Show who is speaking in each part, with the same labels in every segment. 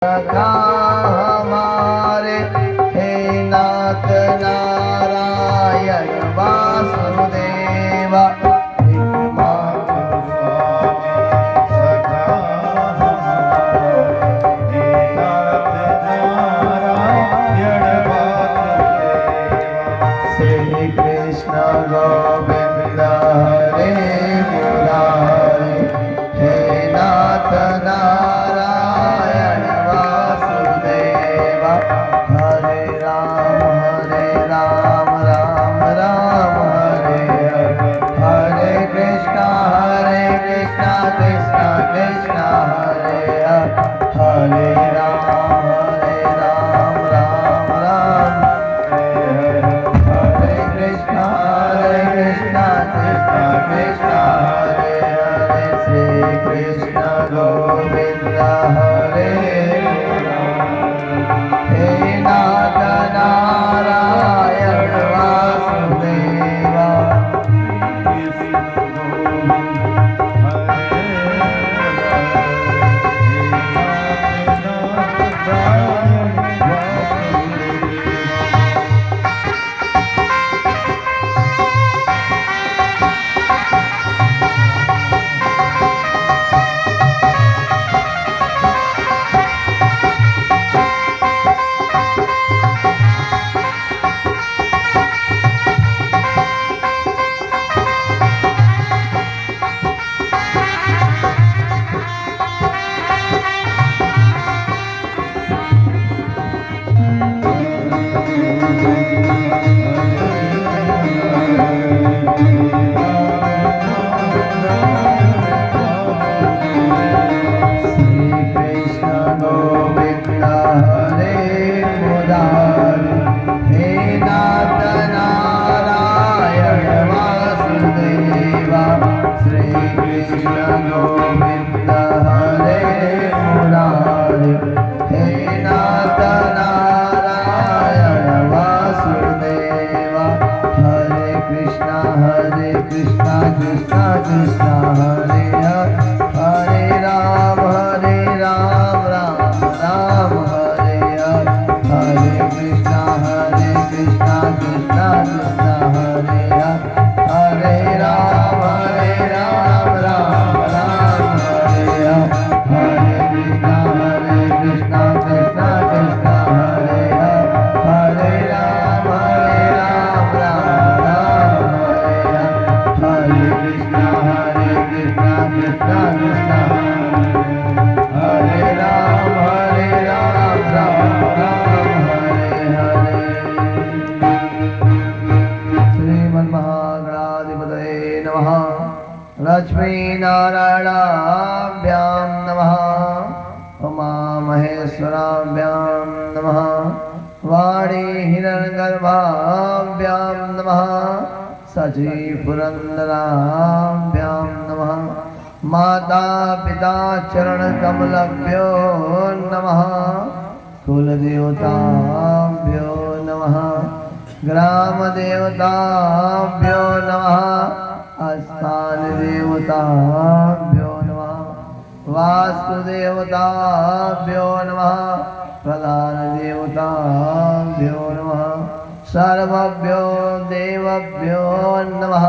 Speaker 1: सखा हमारे हे नाथ नारायण वासुदेवा श्री कृष्ण गोविंद हरे मुरारे हे नाथ नारायण वासुदेवा हरे राम राम राम हरे हरे हरे कृष्ण कृष्ण कृष्ण हरे हरे हरे राम राम राम हरे कृष्ण कृष्ण कृष्ण हरे हरे श्री कृष्ण गोविंद हरे हे नाथ नारायण वासुदेवा लक्ष्मी नारायणाभ्यां नमः उमा महेश्वराभ्यां नमः वाणी हिरण्यगर्भाभ्यां नमः सची पुरन्दराभ्यां नमः माता पिता चरणकमलभ्यो नमः कुलदेवताभ्यो नमः ग्रामदेवताभ्यो नमः स्थान देवताभ्यो नमः वास्तुदेवताभ्यो नमः प्रधान देवताभ्यो नमः सर्वभ्यो देवभ्यो नमः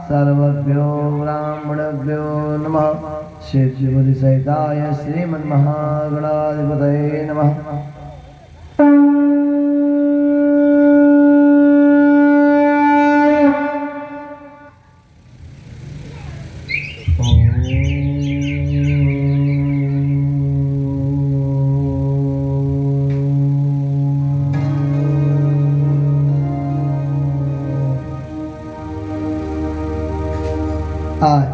Speaker 1: सर्वभ्यो ब्राह्मणभ्यो नमः शेषबुद्धि सहिताय श्रीमन्महागणाधिपतये नमः। आज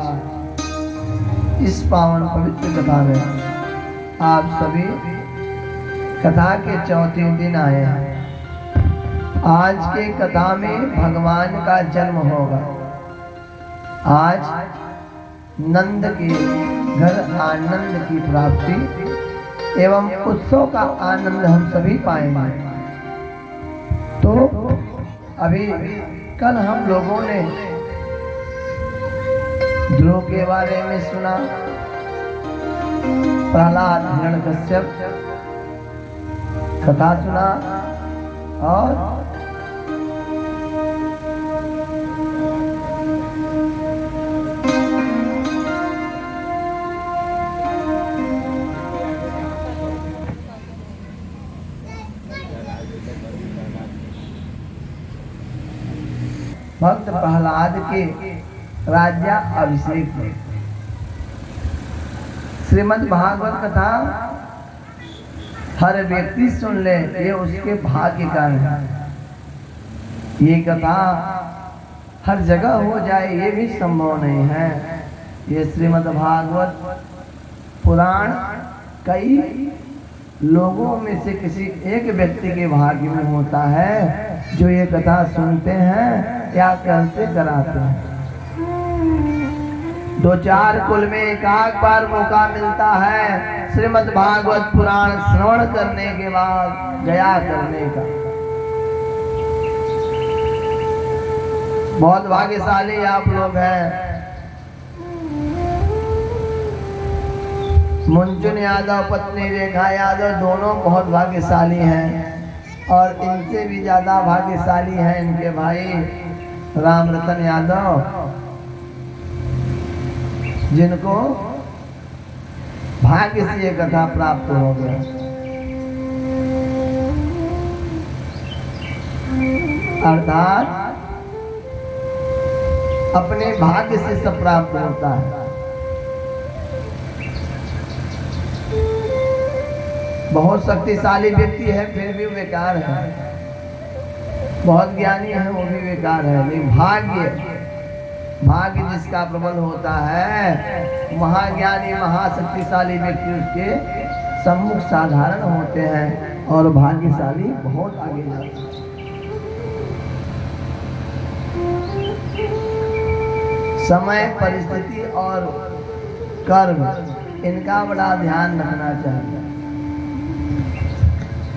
Speaker 1: इस पावन पवित्र कथा में आप सभी कथा के चौथे दिन आए हैं। आज के कथा में भगवान का जन्म होगा। आज नंद के घर आनंद की प्राप्ति एवं उत्सव का आनंद हम सभी पाएंगे। तो अभी कल हम लोगों ने ध्रुव के बारे में सुना, प्रहलाद हिरण्यकश्यप कथा सुना और भक्त प्रहलाद के राज्याभिषेक में श्रीमद् भागवत कथा हर व्यक्ति सुन ले, ये उसके भाग्य का है। ये कथा हर जगह हो जाए ये भी संभव नहीं है। ये श्रीमद् भागवत पुराण कई लोगों में से किसी एक व्यक्ति के भाग्य में होता है जो ये कथा सुनते हैं या कहते कराते हैं। दो चार कुल में एक आध बार मौका मिलता है श्रीमद् भागवत पुराण श्रवण करने के बाद गया करने का। बहुत भाग्यशाली आप लोग हैं। मुंचुन यादव पत्नी रेखा यादव दोनों बहुत भाग्यशाली हैं और इनसे भी ज्यादा भाग्यशाली हैं इनके भाई राम रतन यादव, जिनको भाग्य से ये कथा प्राप्त हो गया। अर्थात अपने भाग्य से सब प्राप्त होता है। बहुत शक्तिशाली व्यक्ति है फिर भी बेकार है, बहुत ज्ञानी है वो भी बेकार है। लेकिन भाग्य जिसका प्रबल होता है, महाज्ञानी महाशक्तिशाली व्यक्ति उसके सम्मुख साधारण होते हैं और भाग्यशाली बहुत आगे जाते हैं। समय, परिस्थिति और कर्म इनका बड़ा ध्यान रखना चाहिए।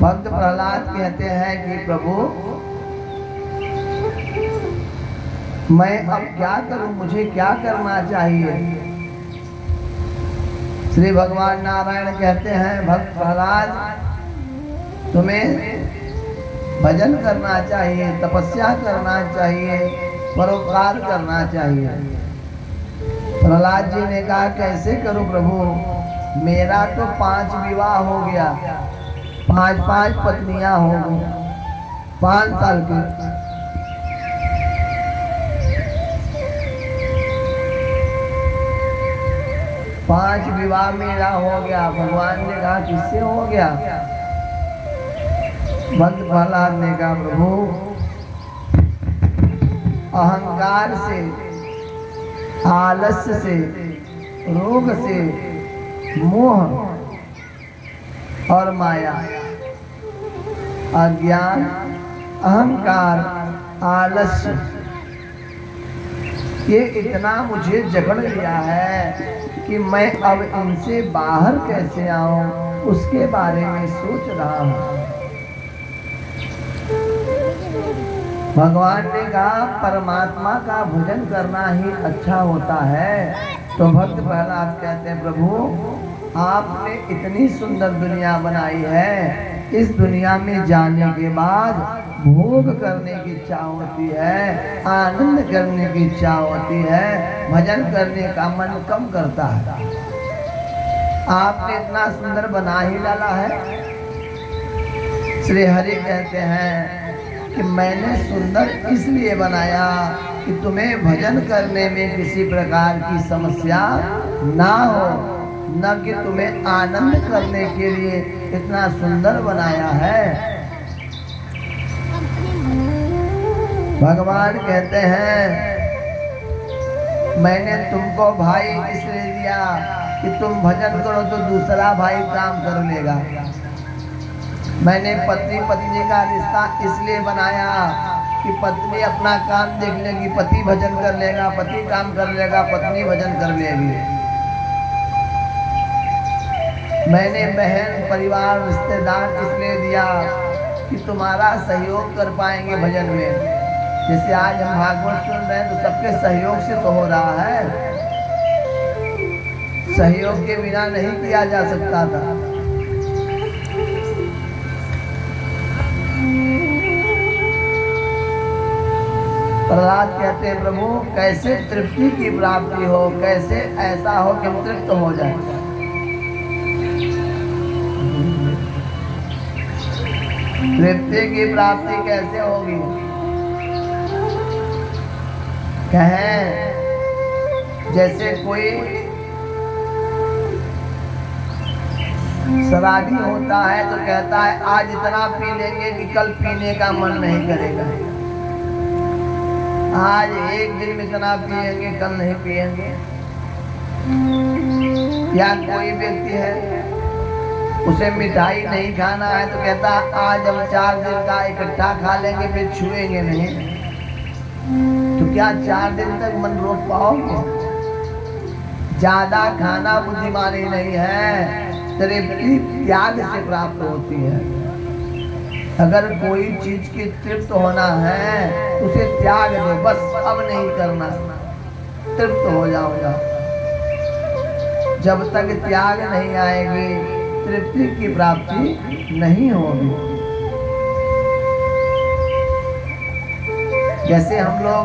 Speaker 1: भक्त प्रहलाद कहते हैं कि प्रभु मैं अब क्या करूं, मुझे क्या करना चाहिए। श्री भगवान नारायण कहते हैं भक्त प्रहलाद तुम्हें भजन करना चाहिए, तपस्या करना चाहिए, परोपकार करना चाहिए। प्रहलाद जी ने कहा कैसे करूं प्रभु, मेरा तो 5 विवाह हो गया, 5 पत्नियां हो गई, 5 साल की। पांच विवाह मेरा हो गया। भगवान ने कहा किससे हो गया। भक्त प्रहलाद ने कहा प्रभु अहंकार से, आलस्य से, रोग से, मोह और माया, अज्ञान, अहंकार, आलस्य, ये इतना मुझे जकड़ लिया है कि मैं अब इनसे बाहर कैसे आऊं, उसके बारे में सोच रहा हूं। भगवान ने कहा परमात्मा का भजन करना ही अच्छा होता है। तो भक्त प्रहलाद कहते हैं प्रभु आपने इतनी सुंदर दुनिया बनाई है, इस दुनिया में जाने के बाद भोग करने की इच्छा होती है, आनंद करने की इच्छा होती है, भजन करने का मन कम करता है। आपने इतना सुंदर बना ही डाला है। श्री हरि कहते हैं कि मैंने सुंदर इसलिए बनाया कि तुम्हें भजन करने में किसी प्रकार की समस्या ना हो, न कि तुम्हें आनंद करने के लिए इतना सुंदर बनाया है। भगवान कहते हैं मैंने तुमको भाई इसलिए दिया कि तुम भजन करो तो दूसरा भाई काम कर लेगा। मैंने पत्नी पत्नी का रिश्ता इसलिए बनाया कि पत्नी अपना काम देख लेगी, पति भजन कर लेगा, पति काम कर लेगा, पत्नी भजन कर लेगी। मैंने बहन परिवार रिश्तेदार इसलिए दिया कि तुम्हारा सहयोग कर पाएंगे भजन में। जैसे आज हम भागवत सुन रहे हैं तो सबके सहयोग से तो हो रहा है, सहयोग के बिना नहीं किया जा सकता था। प्रहलाद कहते हैं प्रभु कैसे तृप्ति की प्राप्ति हो, कैसे ऐसा हो कि हम तृप्त हो जाए। तृप्ति की प्राप्ति कैसे होगी? कहें जैसे कोई शराबी होता है तो कहता है आज इतना पी लेंगे कि कल पीने का मन नहीं करेगा, आज एक दिन में इतना पिएंगे कल नहीं पिएंगे। या कोई व्यक्ति है उसे मिठाई नहीं खाना है तो कहता आज हम 4 दिन का इकट्ठा खा लेंगे फिर छुएंगे नहीं। तो क्या 4 दिन तक मन रोक पाओगे? ज्यादा खाना बुद्धिमानी नहीं है, तृप्ति त्याग से प्राप्त होती है। अगर कोई चीज की तृप्त होना है उसे त्याग दो, बस अब नहीं करना, तृप्त हो जाऊंगा। जब तक त्याग नहीं आएगी तृप्ति की प्राप्ति नहीं होगी। जैसे हम लोग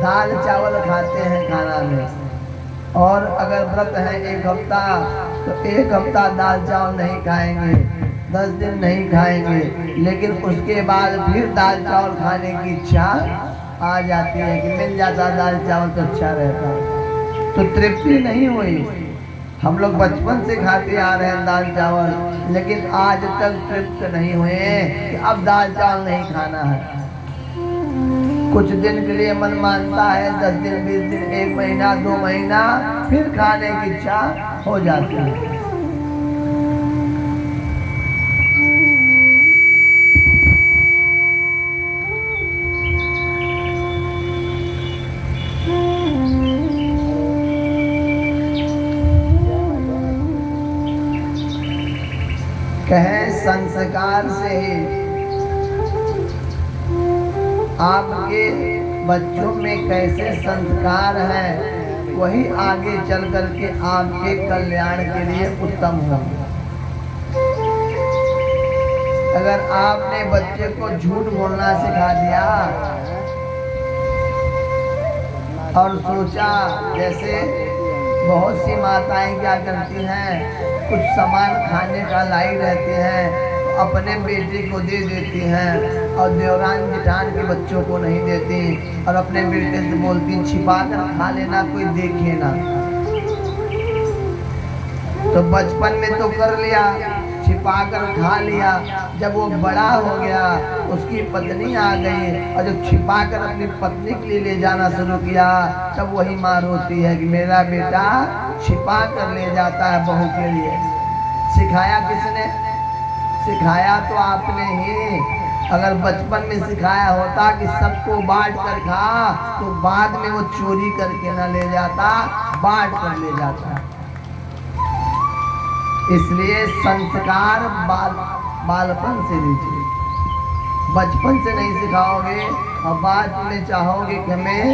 Speaker 1: दाल चावल खाते हैं खाना में, और अगर व्रत है 1 हफ्ता तो 1 हफ्ता दाल चावल नहीं खाएंगे, 10 दिन नहीं खाएंगे, लेकिन उसके बाद फिर दाल चावल खाने की इच्छा आ जाती है कि मिल जाता दाल चावल तो अच्छा रहता, तो तृप्ति नहीं हुई। हम लोग बचपन से खाते आ रहे हैं दाल चावल, लेकिन आज तक तृप्त नहीं हुए कि अब दाल चावल नहीं खाना है। कुछ दिन के लिए मन मानता है, 10 दिन 20 दिन 1 महीना 2 महीना, फिर खाने की इच्छा हो जाती है। कहें संस्कार से ही आपके बच्चों में कैसे संस्कार हैं वही आगे चल करके आपके कल्याण के लिए उत्तम हो। अगर आपने बच्चे को झूठ बोलना सिखा दिया और सोचा, जैसे बहुत सी माताएं क्या करती हैं, कुछ सामान खाने का लाई रहते हैं तो अपने बेटे को दे देती हैं और देवरान जेठान के बच्चों को नहीं देती, और अपने बेटे से बोलती छिपा कर खा लेना, कोई देखे ना। तो बचपन में तो कर लिया, छिपा कर खा लिया, जब वो बड़ा हो गया उसकी पत्नी आ गई और जब छिपा कर अपनी पत्नी के लिए ले जाना शुरू किया, तब वही माँ रोती है कि मेरा बेटा छिपा कर ले जाता है बहू के लिए। सिखाया किसने? सिखाया तो आपने ही। अगर बचपन में सिखाया होता कि सबको बांट कर खा, तो बाद में वो चोरी करके ना ले जाता, बांट कर ले जाता। इसलिए संस्कार बालपन से लीजिए, बचपन से नहीं सिखाओगे और बाद में चाहोगे कि हमें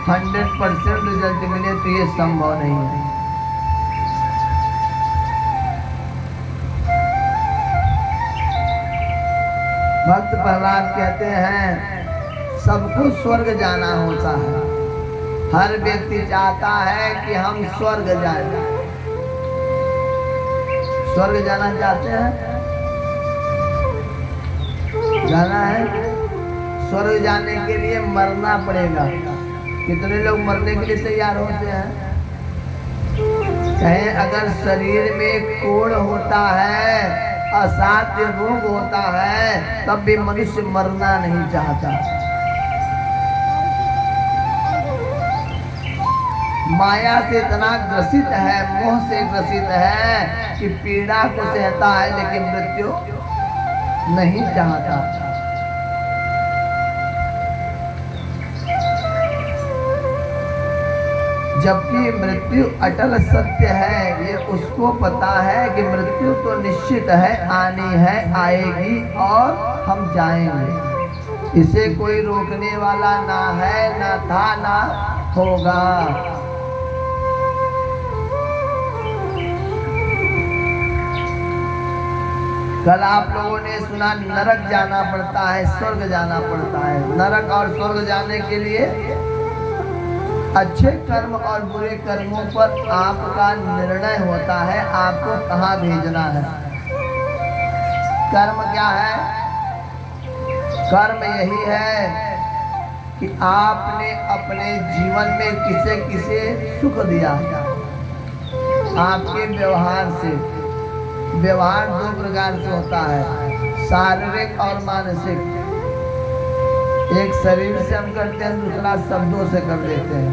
Speaker 1: 100% रिजल्ट मिले, तो ये संभव नहीं है। भक्त प्रहलाद कहते हैं सबको स्वर्ग जाना होता है, हर व्यक्ति चाहता है कि हम स्वर्ग जाएं। स्वर्ग जाना चाहते हैं? जाना है? स्वर्ग जाने के लिए मरना पड़ेगा। कितने लोग मरने के लिए तैयार होते हैं? कहें अगर शरीर में कोढ़ होता है, असाध्य रोग होता है, तब भी मनुष्य मरना नहीं चाहता। माया से इतना ग्रसित है, मोह से ग्रसित है कि पीड़ा को सहता है लेकिन मृत्यु नहीं चाहता। जबकि मृत्यु अटल सत्य है, ये उसको पता है कि मृत्यु तो निश्चित है, आनी है, आएगी और हम जाएंगे। इसे कोई रोकने वाला ना है, ना था, ना होगा। कल आप लोगों ने सुना नरक जाना पड़ता है, स्वर्ग जाना पड़ता है। नरक और स्वर्ग जाने के लिए अच्छे कर्म और बुरे कर्मों पर आपका निर्णय होता है, आपको कहाँ भेजना है। कर्म क्या है? कर्म यही है कि आपने अपने जीवन में किसे किसे सुख दिया। आपके व्यवहार से, व्यवहार दो प्रकार से होता है, शारीरिक और मानसिक। एक शरीर से हम करते हैं, दूसरा शब्दों से कर देते हैं।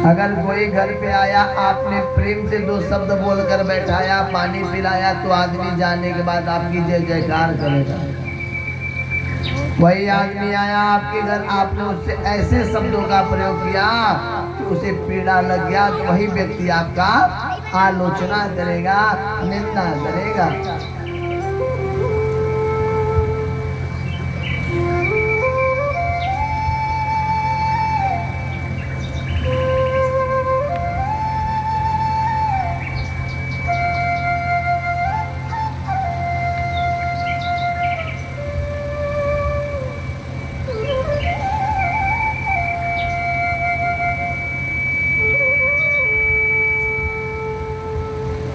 Speaker 1: अगर कोई घर पे आया, आपने प्रेम से दो शब्द बोलकर बैठाया, पानी पिलाया, तो आदमी जाने के बाद आपकी जय जयकार करेगा। वही आदमी आया आपके घर, आपने उससे ऐसे शब्दों का प्रयोग किया कि उसे पीड़ा लग गया, तो वही व्यक्ति आपका आलोचना करेगा, निंदा करेगा।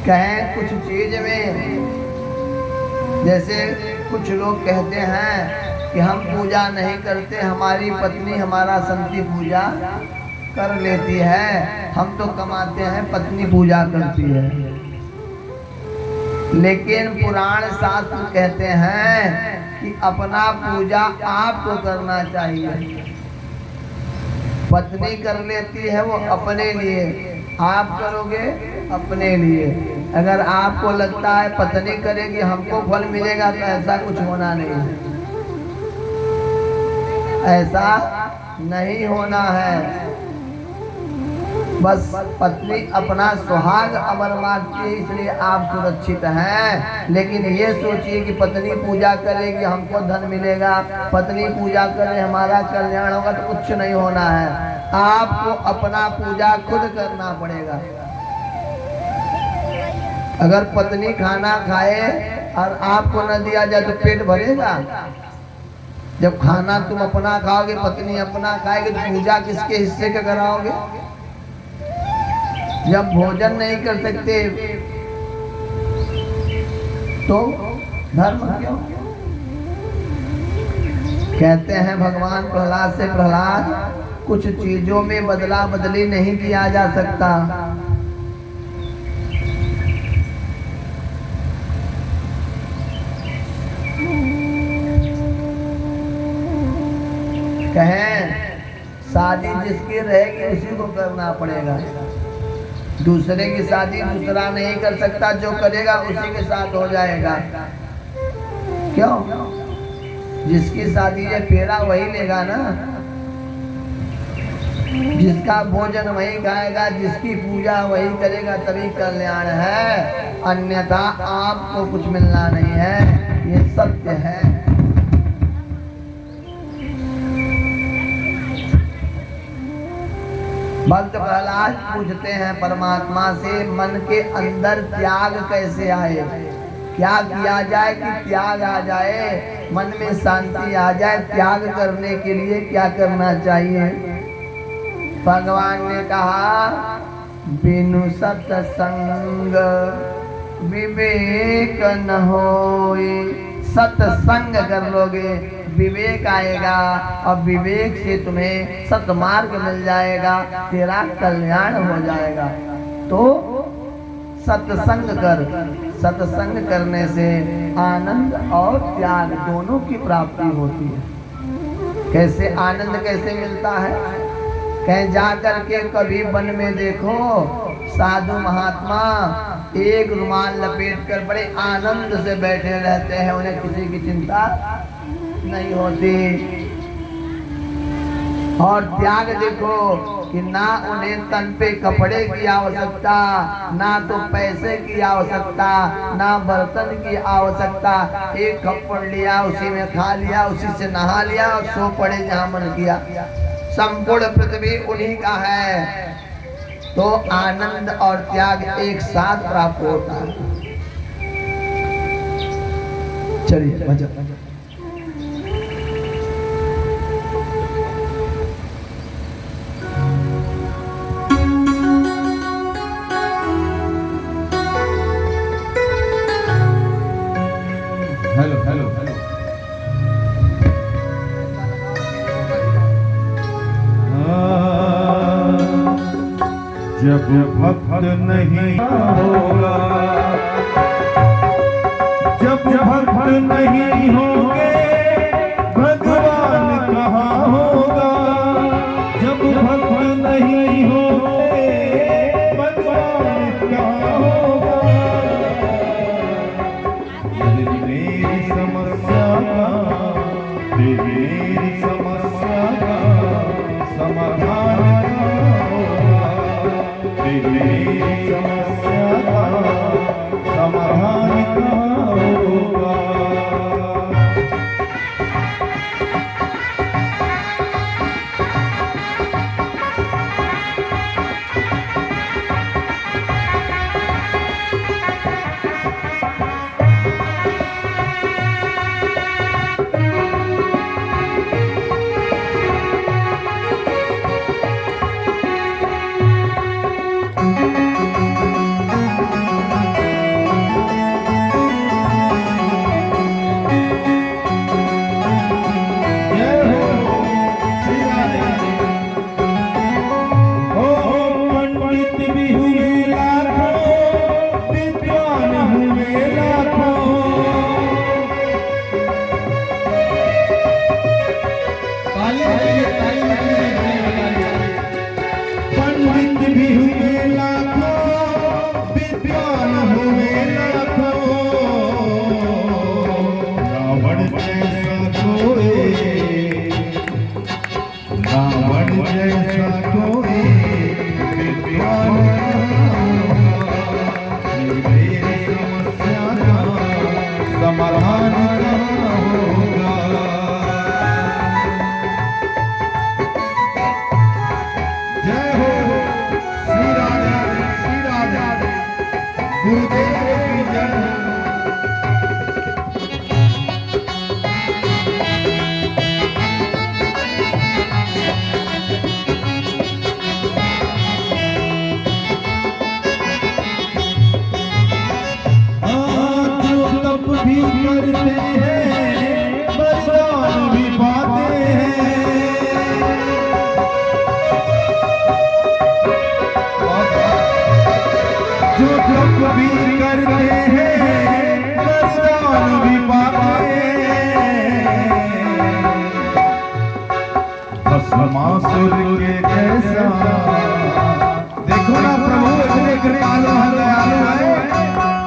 Speaker 1: कहें कुछ चीज में, जैसे कुछ लोग कहते हैं कि हम पूजा नहीं करते, हमारी पत्नी हमारा संती पूजा कर लेती है, हम तो कमाते हैं, पत्नी पूजा करती है। लेकिन पुराण शास्त्र कहते हैं कि अपना पूजा आपको करना चाहिए। पत्नी कर लेती है वो अपने लिए, आप करोगे अपने लिए। अगर आपको लगता है पत्नी करेगी हमको फल मिलेगा, तो ऐसा कुछ होना नहीं है, ऐसा नहीं होना है। बस पत्नी अपना सुहाग अमर मांगती है, इसलिए आप सुरक्षित हैं। लेकिन ये सोचिए कि पत्नी पूजा करेगी हमको धन मिलेगा, पत्नी पूजा करे हमारा कल्याण होगा, तो कुछ नहीं होना है। आपको अपना पूजा खुद करना पड़ेगा। अगर पत्नी खाना खाए और आपको न दिया जाए तो पेट भरेगा? जब खाना तुम अपना खाओगे, पत्नी अपना खाएगी, तो पूजा किसके हिस्से का कराओगे? जब भोजन नहीं कर सकते तो धर्म क्यों? कहते हैं भगवान प्रहलाद से, प्रहलाद कुछ चीजों में बदला बदली नहीं किया जा सकता। कहें शादी जिसकी रहेगी उसी को करना पड़ेगा, दूसरे की शादी दूसरा नहीं कर सकता, जो करेगा उसी के साथ हो जाएगा। क्यों? जिसकी शादी है फेरा वही लेगा ना, जिसका भोजन वही खाएगा, जिसकी पूजा वही करेगा, तभी कल्याण है, अन्यथा आपको कुछ मिलना नहीं है। ये सत्य है। भक्त प्रहलाद पूछते हैं परमात्मा से, मन के अंदर त्याग कैसे आए, क्या किया जाए कि त्याग आ जाए, मन में शांति आ जाए? त्याग करने के लिए क्या करना चाहिए? भगवान ने कहा, बिनु सत्संग विवेक न होए। सत्संग कर लोगे विवेक आएगा, और विवेक से तुम्हें सत्मार्ग मिल जाएगा, तेरा कल्याण हो जाएगा। तो सत्संग कर, सत्संग करने से आनंद और त्याग दोनों की प्राप्ति होती है। कैसे आनंद कैसे मिलता है? कहीं जा करके कभी वन में देखो, साधु महात्मा एक रुमाल लपेट कर बड़े आनंद से बैठे रहते हैं, उन्हें किसी की चिंता नहीं होती। और त्याग देखो कि ना उन्हें तन पे कपड़े की आवश्यकता, ना तो पैसे की आवश्यकता, ना बर्तन की आवश्यकता। एक कपड़ लिया, उसी में खा लिया, उसी से नहा लिया और सो पड़े जहाँ मन किया। संपूर्ण पृथ्वी उन्हीं का है। तो आनंद और त्याग एक साथ प्राप्त होता है। चलिए मजा।
Speaker 2: Hello hello hello. जब भक्त नहीं होगा, जब भक्त नहीं होंगे भगवान कहाँ होगा। जब भक्त नहीं होंगे भगवान कहाँ होगा। मेरी समस्या का, मेरी समस्या का समाधान कहाँ होगा। मेरी समस्या का समाधान कहाँ होगा। समाधान कहाँ होगा। जय हो श्री राजा गुरुदेव की जय हो। भी करते हैं बरदान भी पाते हैं। जो तप भी करते हैं बरदान भी पाते हैं। भस्मासुर के जैसा देखो ना प्रभु इतने कृपालु है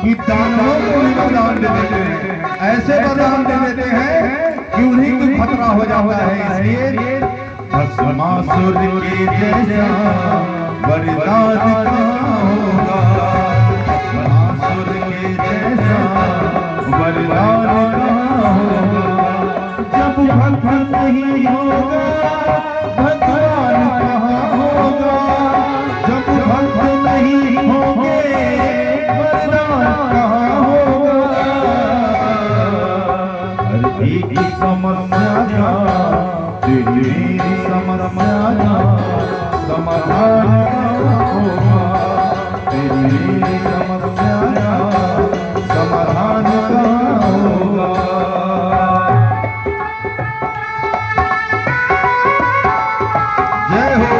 Speaker 2: कि दानवों को भी वरदान दे देते हैं। ऐसे वरदान दे देते हैं कि उन्हीं को खतरा हो जाता है। इसलिए भस्मासुर के जैसा वरदान कहाँ होगा। भस्मासुर के जैसा वरदान कहाँ होगा। जब भक्त नहीं होगा भगवान कहाँ होगा। जब भक्त नहीं होंगे कहाँ होगा। हर एक समस्या का तेरी समस्या का समाधान कहाँ होगा। तेरी समस्या का समाधान कहाँ होगा। जय हो।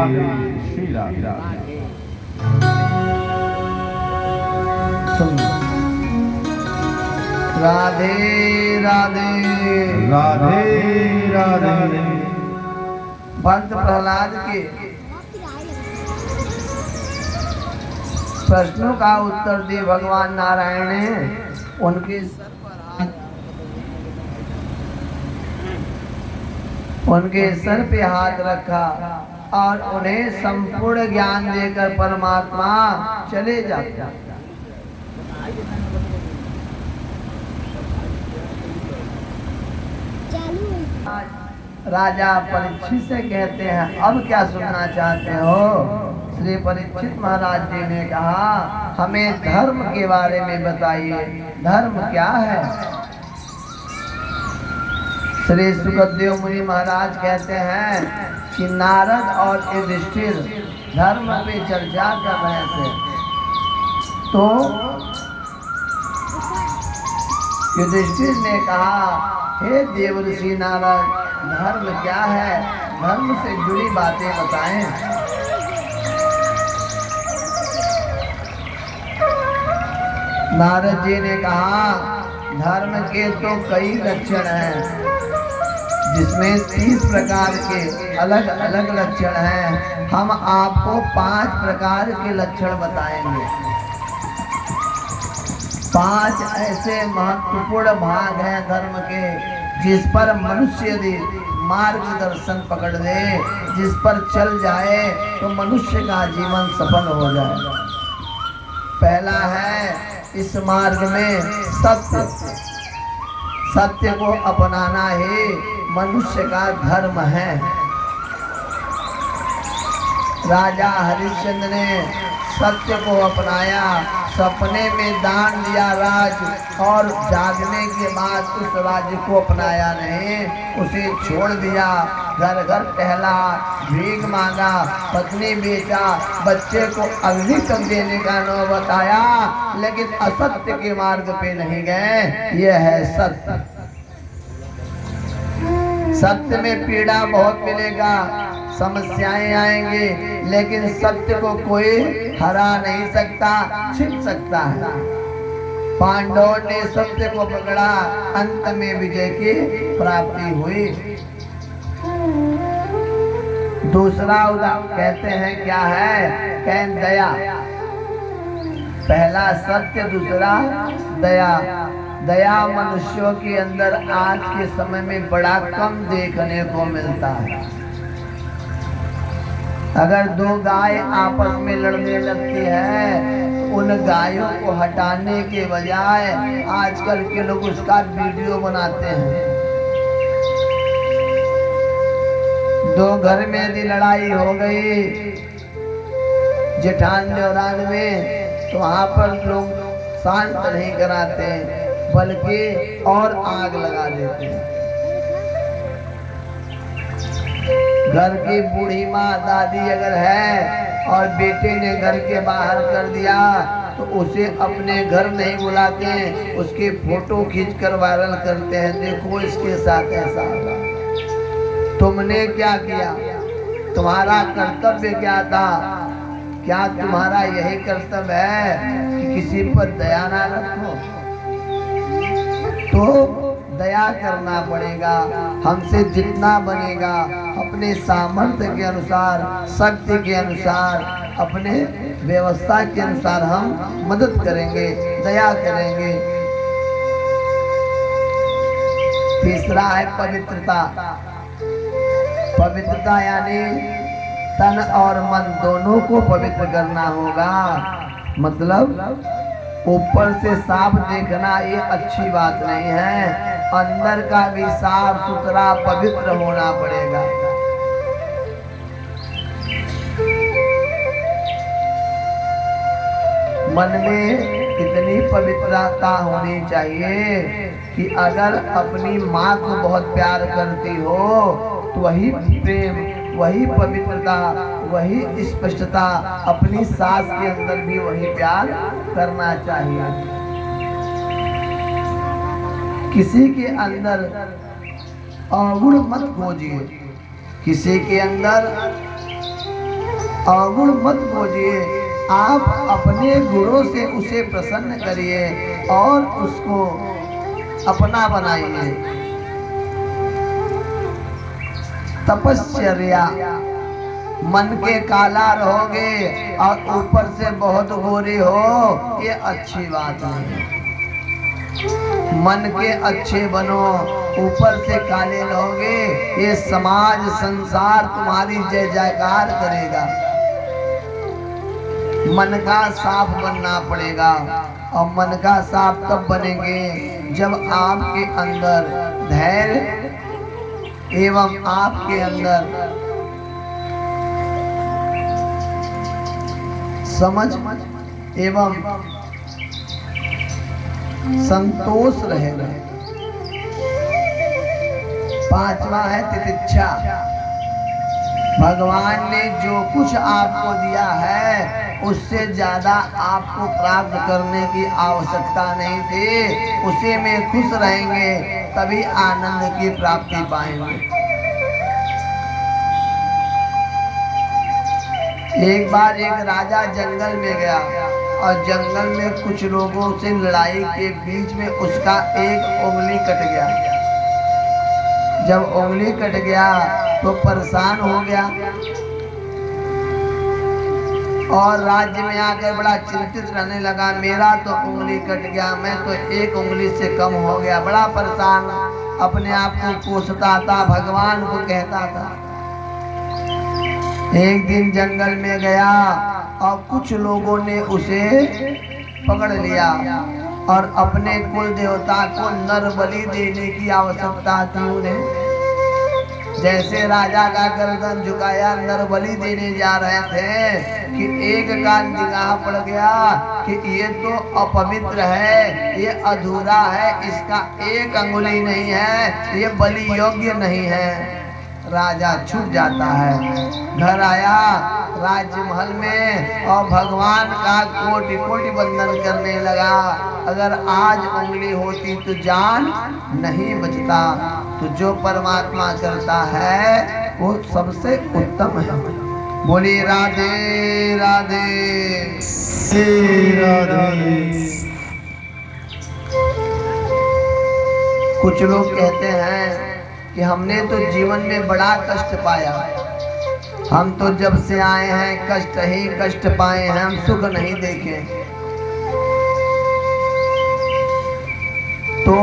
Speaker 2: श्री राधे।
Speaker 1: राधे राधे
Speaker 2: राधे राधे।
Speaker 1: भक्त प्रहलाद के प्रश्नों का उत्तर दिए भगवान नारायण ने उनके सर पे हाथ रखा और उन्हें संपूर्ण ज्ञान देकर परमात्मा चले जाते। राजा परीक्षित से कहते हैं, अब क्या सुनना चाहते हो? श्री परीक्षित महाराज जी ने कहा, हमें धर्म के बारे में बताइए, धर्म क्या है? श्री सुखदेव मुनि महाराज कहते हैं कि नारद और युधिष्ठिर धर्म पे चर्चा कर रहे थे, तो युधिष्ठिर ने कहा, हे देवर्षि नारद, धर्म क्या है? धर्म से जुड़ी बातें बताएं। नारद जी ने कहा, धर्म के तो कई लक्षण हैं, जिसमें 30 प्रकार के अलग अलग लक्षण हैं। हम आपको 5 प्रकार के लक्षण बताएंगे। 5 ऐसे महत्वपूर्ण भाग हैं धर्म के, जिस पर मनुष्य यदि मार्गदर्शन पकड़ ले, जिस पर चल जाए तो मनुष्य का जीवन सफल हो जाए। पहला है, इस मार्ग में सत्य। सत्य को अपनाना ही मनुष्य का धर्म है। राजा हरिश्चंद्र ने सत्य को अपनाया, सपने में दान दिया राज, और जागने के बाद उस राज्य को अपनाया नहीं, उसे छोड़ दिया। घर घर टहला, भीख मांगा, पत्नी बेचा, बच्चे को अग्नि तक देने का नौबत आया, लेकिन असत्य के मार्ग पे नहीं गए। यह है सत्य। सत्य में पीड़ा बहुत मिलेगा, समस्याएं आएंगी, लेकिन सत्य को कोई हरा नहीं सकता, छिप सकता है। पांडवों ने सत्य को पकड़ा, अंत में विजय की प्राप्ति हुई। दूसरा उदाहरण कहते हैं क्या है? कहते दया। पहला सत्य, दूसरा दया। दया मनुष्यों के अंदर आज के समय में बड़ा कम देखने को मिलता है। अगर 2 गाय आपस में लड़ने लगती है, तो उन गायों को हटाने के बजाय आजकल के लोग उसका वीडियो बनाते हैं। 2 घर में यदि लड़ाई हो गई जेठान देवरान में, तो वहां पर लोग शांत नहीं कराते, बल्कि और आग लगा देते हैं। घर की बूढ़ी माँ दादी अगर है और बेटे ने घर के बाहर कर दिया, तो उसे अपने घर नहीं बुलाते, उसके फोटो खींचकर वायरल करते हैं, देखो इसके साथ ऐसा हुआ। तुमने क्या किया? तुम्हारा कर्तव्य क्या था? क्या तुम्हारा यही कर्तव्य है कि किसी पर दया ना रखो? तो दया करना पड़ेगा। हमसे जितना बनेगा अपने सामर्थ्य के अनुसार, शक्ति के अनुसार, अपने व्यवस्था के अनुसार हम मदद करेंगे, दया करेंगे। तीसरा है पवित्रता। पवित्रता यानी तन और मन दोनों को पवित्र करना होगा। मतलब ऊपर से साफ देखना ये अच्छी बात नहीं है, अंदर का भी साफ सुथरा पवित्र होना पड़ेगा। मन में इतनी पवित्रता होनी चाहिए कि अगर अपनी माँ को बहुत प्यार करती हो तो वही प्रेम, वही पवित्रता, वही स्पष्टता अपनी सास के अंदर भी वही प्यार करना चाहिए। किसी के अंदर अवगुण मत खोजिए, किसी के अंदर अवगुण मत खोजिए, आप अपने गुणों से उसे प्रसन्न करिए और उसको अपना बनाइए। तपश्चर्या, मन के काला रहोगे और ऊपर से बहुत गोरे हो, ये अच्छी बात नहीं। मन के अच्छे बनो, ऊपर से काले रहोगे, ये समाज संसार तुम्हारी जय जयकार करेगा। मन का साफ बनना पड़ेगा, और मन का साफ तब बनेंगे जब आपके अंदर धैर्य एवं आपके अंदर समझ एवं संतोष रहेगा। पांचवा है तितिक्षा। भगवान ने जो कुछ आपको दिया है उससे ज्यादा आपको प्राप्त करने की आवश्यकता नहीं थी। उसी में खुश रहेंगे तभी आनंद की प्राप्ति पाएंगे। एक बार एक राजा जंगल में गया और जंगल में कुछ लोगों से लड़ाई के बीच में उसका एक उंगली कट गया। जब उंगली कट गया तो परेशान हो गया और राज्य में आकर बड़ा चिंतित रहने लगा। मेरा तो उंगली कट गया, मैं तो एक उंगली से कम हो गया। बड़ा परेशान अपने आप को कोसता था, भगवान को कहता था। एक दिन जंगल में गया और कुछ लोगों ने उसे पकड़ लिया और अपने कुल देवता को नर बलि देने की आवश्यकता थी उन्हें। जैसे राजा का गर्दन झुकाया नर बलि देने जा रहे थे कि एक का निगाह पड़ गया कि ये तो अपवित्र है, ये अधूरा है, इसका एक अंगुली नहीं है, ये बलि योग्य नहीं है। राजा छूट जाता है। घर आया राजमहल में और भगवान का कोटि कोटि वंदन करने लगा। अगर आज उंगली होती तो जान नहीं बचता। तो जो परमात्मा करता है वो सबसे उत्तम है। बोलिए राधे राधे
Speaker 2: राधे।
Speaker 1: कुछ लोग कहते हैं कि हमने तो जीवन में बड़ा कष्ट पाया, हम तो जब से आए हैं कष्ट ही कष्ट पाए हैं, हम सुख नहीं देखे। तो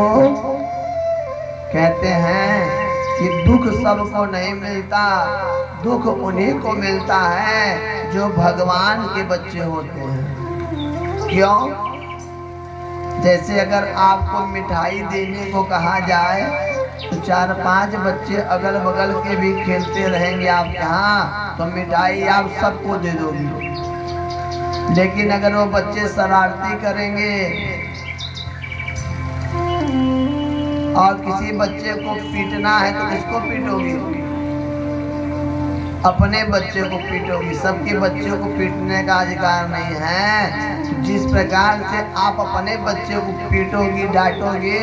Speaker 1: कहते हैं कि दुख सबको नहीं मिलता, दुख उन्हीं को मिलता है जो भगवान के बच्चे होते हैं। क्यों? जैसे अगर आपको मिठाई देने को कहा जाए तो 4-5 बच्चे अगल बगल के भी खेलते रहेंगे आपके यहाँ, तो मिठाई आप सबको दे दोगी। लेकिन अगर वो बच्चे शरारती करेंगे और किसी बच्चे को पीटना है तो किसको पीटोगी? अपने बच्चे को पीटोगी। सबके बच्चों को पीटने का अधिकार नहीं है। जिस प्रकार से आप अपने बच्चे को पीटोगी डांटोगी,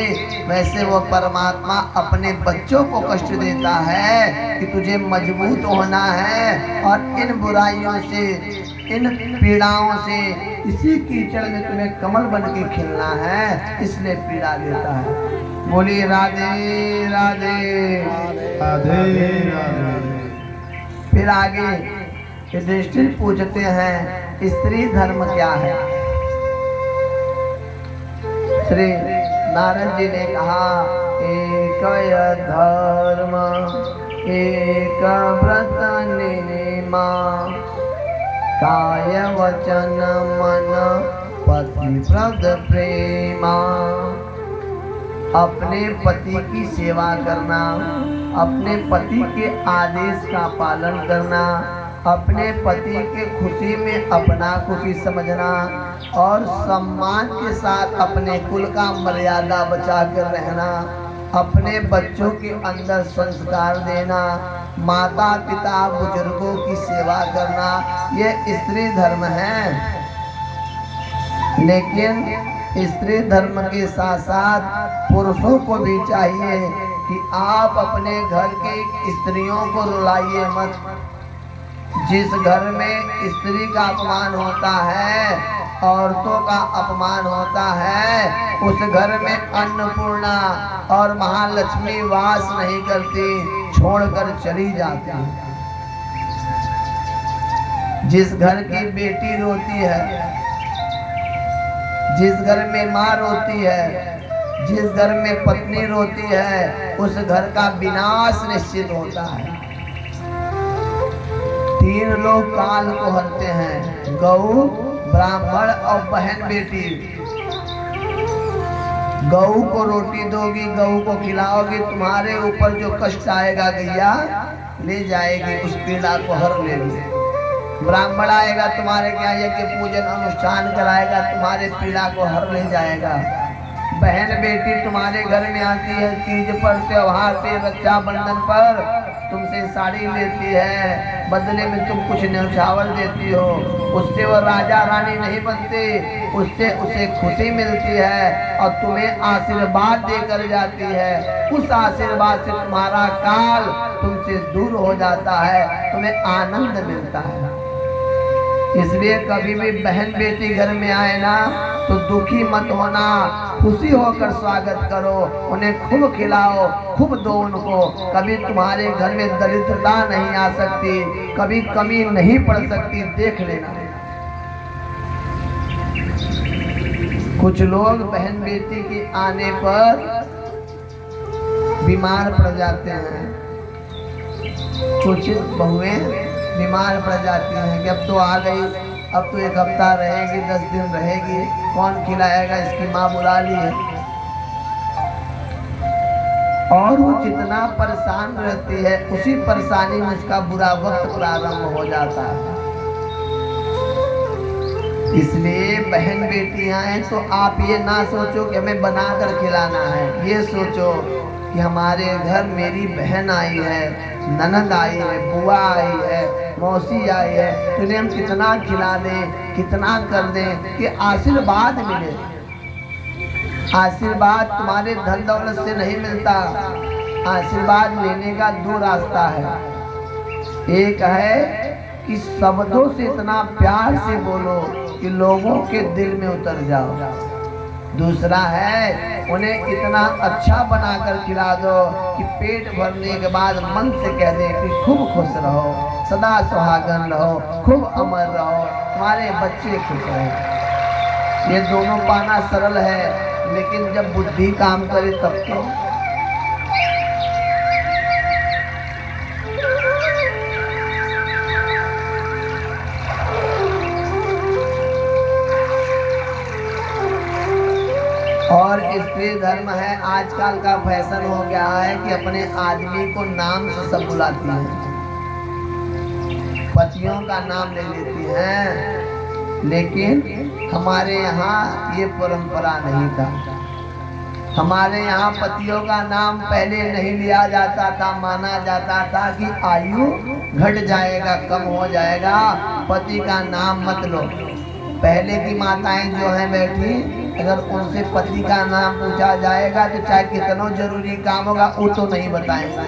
Speaker 1: वैसे वो परमात्मा अपने बच्चों को कष्ट देता है कि तुझे मजबूत होना है और इन बुराइयों से, इन पीड़ाओं से, इसी कीचड़ में तुम्हें कमल बन के खिलना है, इसलिए पीड़ा देता है। बोलिए राधे राधे
Speaker 2: राधे राधे।
Speaker 1: फिर आगे युधिष्ठिर पूछते हैं स्त्री धर्म क्या है? श्री नारद जी ने कहा एक धर्म एक व्रत निमा काय वचन मन पति प्रद प्रेमा। अपने पति की सेवा करना, अपने पति के आदेश का पालन करना, अपने पति के खुशी में अपना खुशी समझना और सम्मान के साथ अपने कुल का मर्यादा बचा कर रहना, अपने बच्चों के अंदर संस्कार देना, माता पिता बुजुर्गों की सेवा करना, ये स्त्री धर्म है। लेकिन स्त्री धर्म के साथ साथ पुरुषों को भी चाहिए कि आप अपने घर की स्त्रियों को रुलाइए मत। जिस घर में स्त्री का अपमान होता है, औरतों का अपमान होता है, उस घर में अन्नपूर्णा और महालक्ष्मी वास नहीं करती, छोड़कर चली जाती है। जिस घर की बेटी रोती है, जिस घर में माँ रोती है, जिस घर में पत्नी रोती है, उस घर का विनाश निश्चित होता है। तीन लोग काल को हरते हैं, गौ, ब्राह्मण और बहन बेटी। गऊ को रोटी दोगी, गऊ को खिलाओगी, तुम्हारे ऊपर जो कष्ट आएगा गैया ले जाएगी, उस पीड़ा को हर लेगी। ब्राह्मण आएगा तुम्हारे क्या यज्ञ पूजन अनुष्ठान कराएगा, तुम्हारे पीड़ा को हर ले जाएगा। बहन बेटी तुम्हारे घर में आती है, तीज पर, त्योहार पे, रक्षाबंधन पर तुमसे साड़ी लेती है, बदले में तुम कुछ न्यौछावर देती हो। उससे वो राजा रानी नहीं बनते, उससे उसे खुशी मिलती है और तुम्हें आशीर्वाद देकर जाती है। उस आशीर्वाद से तुम्हारा काल तुमसे दूर हो जाता है, तुम्हें आनंद मिलता है। इसलिए कभी भी बहन बेटी घर में आए ना तो दुखी मत होना, खुशी होकर स्वागत करो, उन्हें खूब खिलाओ, खूब दो उनको। कभी तुम्हारे घर में दरिद्रता नहीं आ सकती, कभी कमी नहीं पड़ सकती, देख लेना। कुछ लोग बहन बेटी के आने पर बीमार पड़ जाते हैं, कुछ बहुएं बीमार पड़ जाती हैं कि अब तो आ गई, अब तो एक हफ्ता रहेगी, 10 दिन रहेगी, कौन खिलाएगा, इसकी माँ बुला ली है। और वो जितना परेशान रहती है, उसी परेशानी में उसका बुरा वक्त प्रारंभ हो जाता है। इसलिए बहन बेटियां हैं तो आप ये ना सोचो कि हमें बनाकर खिलाना है, ये सोचो कि हमारे घर मेरी बहन आई है, ननद आई है, बुआ आई है, मौसी आई है, तो इन्हें हम कितना खिला दें, कितना कर दें कि आशीर्वाद मिले। आशीर्वाद तुम्हारे धन दौलत से नहीं मिलता, आशीर्वाद लेने का दो रास्ता है। एक है कि शब्दों से इतना प्यार से बोलो कि लोगों के दिल में उतर जाओ। दूसरा है उन्हें इतना अच्छा बनाकर खिला दो कि पेट भरने के बाद मन से कह दे कि खूब खुश रहो, सदा सुहागन रहो, खूब अमर रहो, तुम्हारे बच्चे खुश रहे। ये दोनों पाना सरल है, लेकिन जब बुद्धि काम करे तब तो। और स्त्री धर्म है, आजकल का फैशन हो गया है कि अपने आदमी को नाम से सब बुलाती हैं, पतियों का नाम ले लेती हैं। लेकिन हमारे यहाँ ये परंपरा नहीं था। हमारे यहाँ पतियों का नाम पहले नहीं लिया जाता था, माना जाता था कि आयु घट जाएगा, कम हो जाएगा, पति का नाम मत लो। पहले की माताएं जो हैं बैठी, अगर उनसे पति का नाम पूछा जाएगा तो चाहे कितना जरूरी काम होगा वो तो नहीं बताएंगे।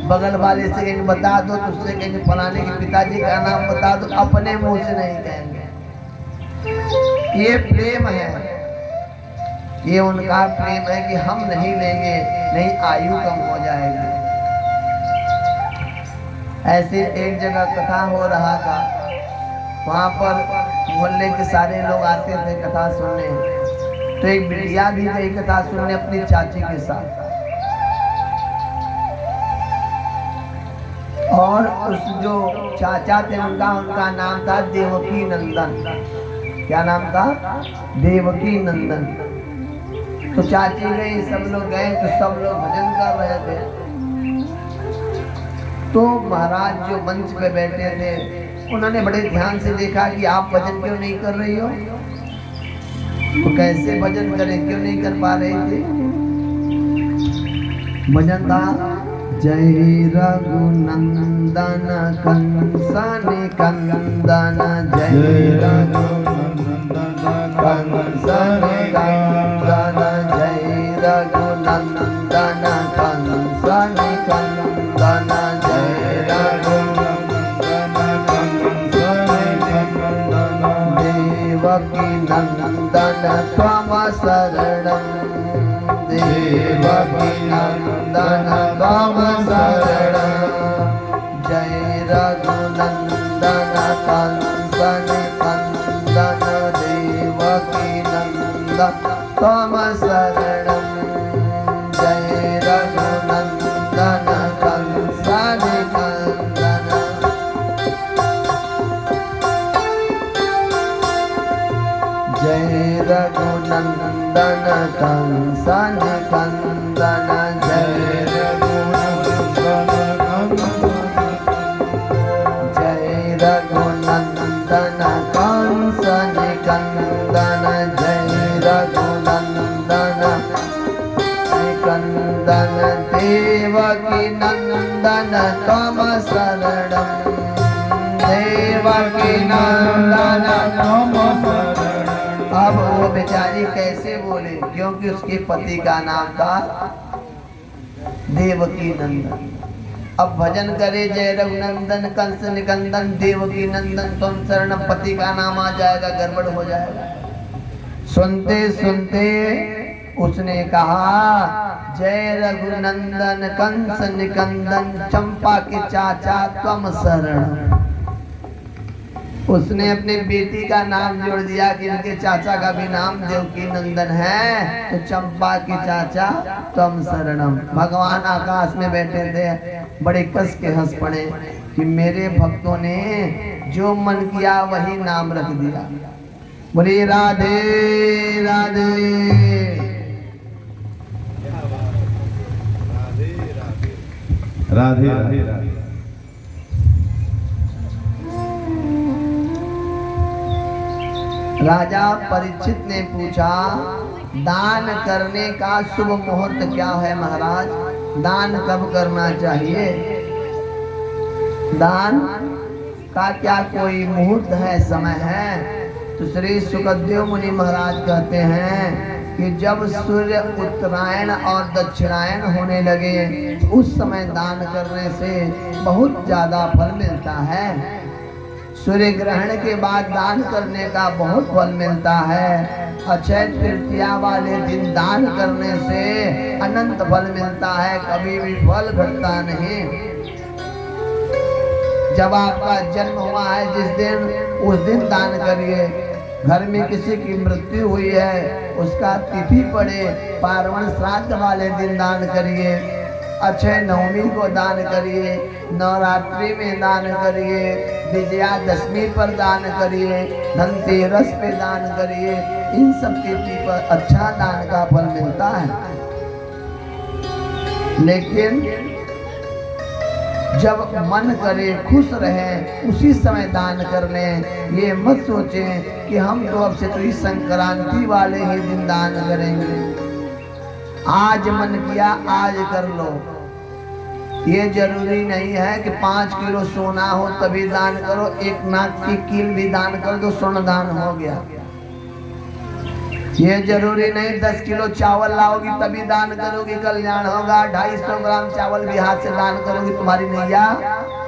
Speaker 1: बगल वाले से कहेंगे बता दो, तो उससे कहेंगे फलाने के पिताजी का नाम बता दो, अपने मुंह से नहीं कहेंगे। ये प्रेम है, ये उनका प्रेम है कि हम नहीं लेंगे, नहीं आयु कम हो जाएगी। ऐसे एक जगह कथा हो रहा था, वहाँ पर मोहल्ले के सारे लोग आते थे कथा सुनने, तो एक बिटिया भी गई कथा सुनने अपनी चाची के साथ। और उस जो चाचा थे उनका नाम था देवकी नंदन। क्या नाम था? देवकी नंदन। तो चाची गई, सब लोग गए, तो सब लोग भजन कर रहे थे। तो महाराज जो मंच पे बैठे थे उन्होंने बड़े ध्यान से देखा कि आप भजन क्यों नहीं कर रही हो। तो कैसे भजन करें, क्यों नहीं कर पा रही थी? भजन था जय रघुनंदन कंस निकंदन, जय रघुनंदन कंस निकंदन, जय रघुनंदन कंस निकंदन, जय रघुनंदन कंस त्वम शरणं देवकी नंदन त्वम शरणं जय रघुनंदन कंसन कंदन देवकी नंदन त्वम शरणं जय रघुनंदन कंसन कंदन जय रघुनंदन कंसन कंदन जय रघुनंदन कंसन कंदन जय रघुनंदन कंदन देवकी नंदन त्वम शरणं देवकी नंदन त्वम शरणं। अब वो बेचारी कैसे बोले, क्योंकि उसके पति का नाम था देवकी नंदन। अब भजन करे जय रघुनंदन कंस निकंदन देवकी नंदन तुम शरण, पति का नाम आ जाएगा, गड़बड़ हो जाएगा। सुनते सुनते उसने कहा जय रघुनंदन कंस निकंदन चंपा के चाचा तुम शरण। उसने अपने बेटी का नाम जोड़ दिया कि इनके चाचा का भी नाम देवकी नंदन है, तो चंपा के चाचा तुम शरणम। भगवान आकाश में बैठे थे, बड़े कस के हंस पड़े कि मेरे भक्तों ने जो मन किया वही नाम रख दिया। बोले राधे राधे
Speaker 2: राधे राधे राधे।
Speaker 1: राजा परीक्षित ने पूछा दान करने का शुभ मुहूर्त क्या है महाराज, दान कब करना चाहिए? दान का क्या कोई मुहूर्त है, समय है? तो श्री सुखदेव मुनि महाराज कहते हैं कि जब सूर्य उत्तरायण और दक्षिणायन होने लगे उस समय दान करने से बहुत ज्यादा फल मिलता है। सूर्य ग्रहण के बाद दान करने का बहुत फल मिलता है। अक्षय तृतीया वाले दिन दान करने से अनंत फल मिलता है, कभी भी फल घटता नहीं। जब आपका जन्म हुआ है जिस दिन, उस दिन दान करिए। घर में किसी की मृत्यु हुई है, उसका तिथि पड़े, पार्वण श्राद्ध वाले दिन दान करिए। अक्षय नवमी को दान करिए, नवरात्रि में दान करिए, विजयादशमी पर दान करिए, धनतेरस पे दान करिए। इन सब तिथि पर अच्छा दान का फल मिलता है। लेकिन जब मन करे, खुश रहे, उसी समय दान कर लें। ये मत सोचें कि हम तो अब से तो इस संक्रांति वाले ही दिन दान करेंगे। आज मन किया आज कर लो। ये जरूरी नहीं है कि 5 किलो सोना हो तभी दान करो, 1 नाक की कील भी दान कर दो, स्वर्ण दान हो गया। ये जरूरी नहीं 10 किलो चावल लाओगी तभी दान करोगी कल्याण होगा। 250 ग्राम चावल भी हाथ से दान करोगी, तुम्हारी नैया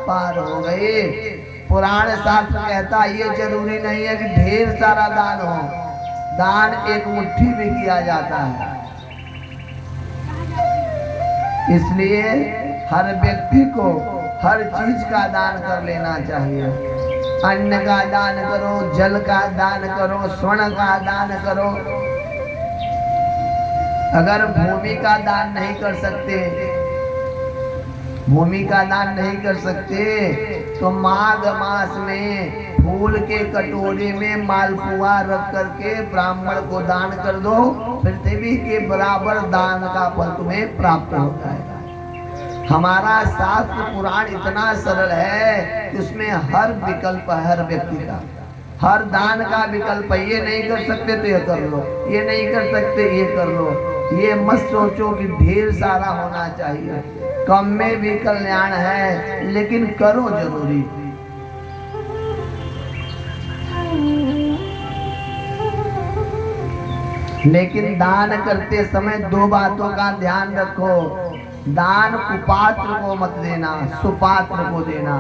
Speaker 1: पार हो गई। पुराण शास्त्र कहता ये जरूरी नहीं है कि ढेर सारा दान हो, दान 1 मुट्ठी भी किया जाता है। इसलिए हर व्यक्ति को हर चीज का दान कर लेना चाहिए। अन्न का दान करो, जल का दान करो, स्वर्ण का दान करो। अगर भूमि का दान नहीं कर सकते, भूमि का दान नहीं कर सकते तो माघ मास में फूल के कटोरे में मालपुआ रख करके ब्राह्मण को दान कर दो, पृथ्वी के बराबर दान का फल तुम्हें प्राप्त होता है। हमारा शास्त्र पुराण इतना सरल है कि उसमें हर विकल्प है, हर व्यक्ति का हर दान का विकल्प है। ये नहीं कर सकते तो ये कर लो, ये नहीं कर सकते ये कर लो। ये मत सोचो कि ढेर सारा होना चाहिए, कम में भी कल्याण है, लेकिन करो जरूरी। लेकिन दान करते समय 2 बातों का ध्यान रखो। दान कुपात्र को मत देना, सुपात्र को देना।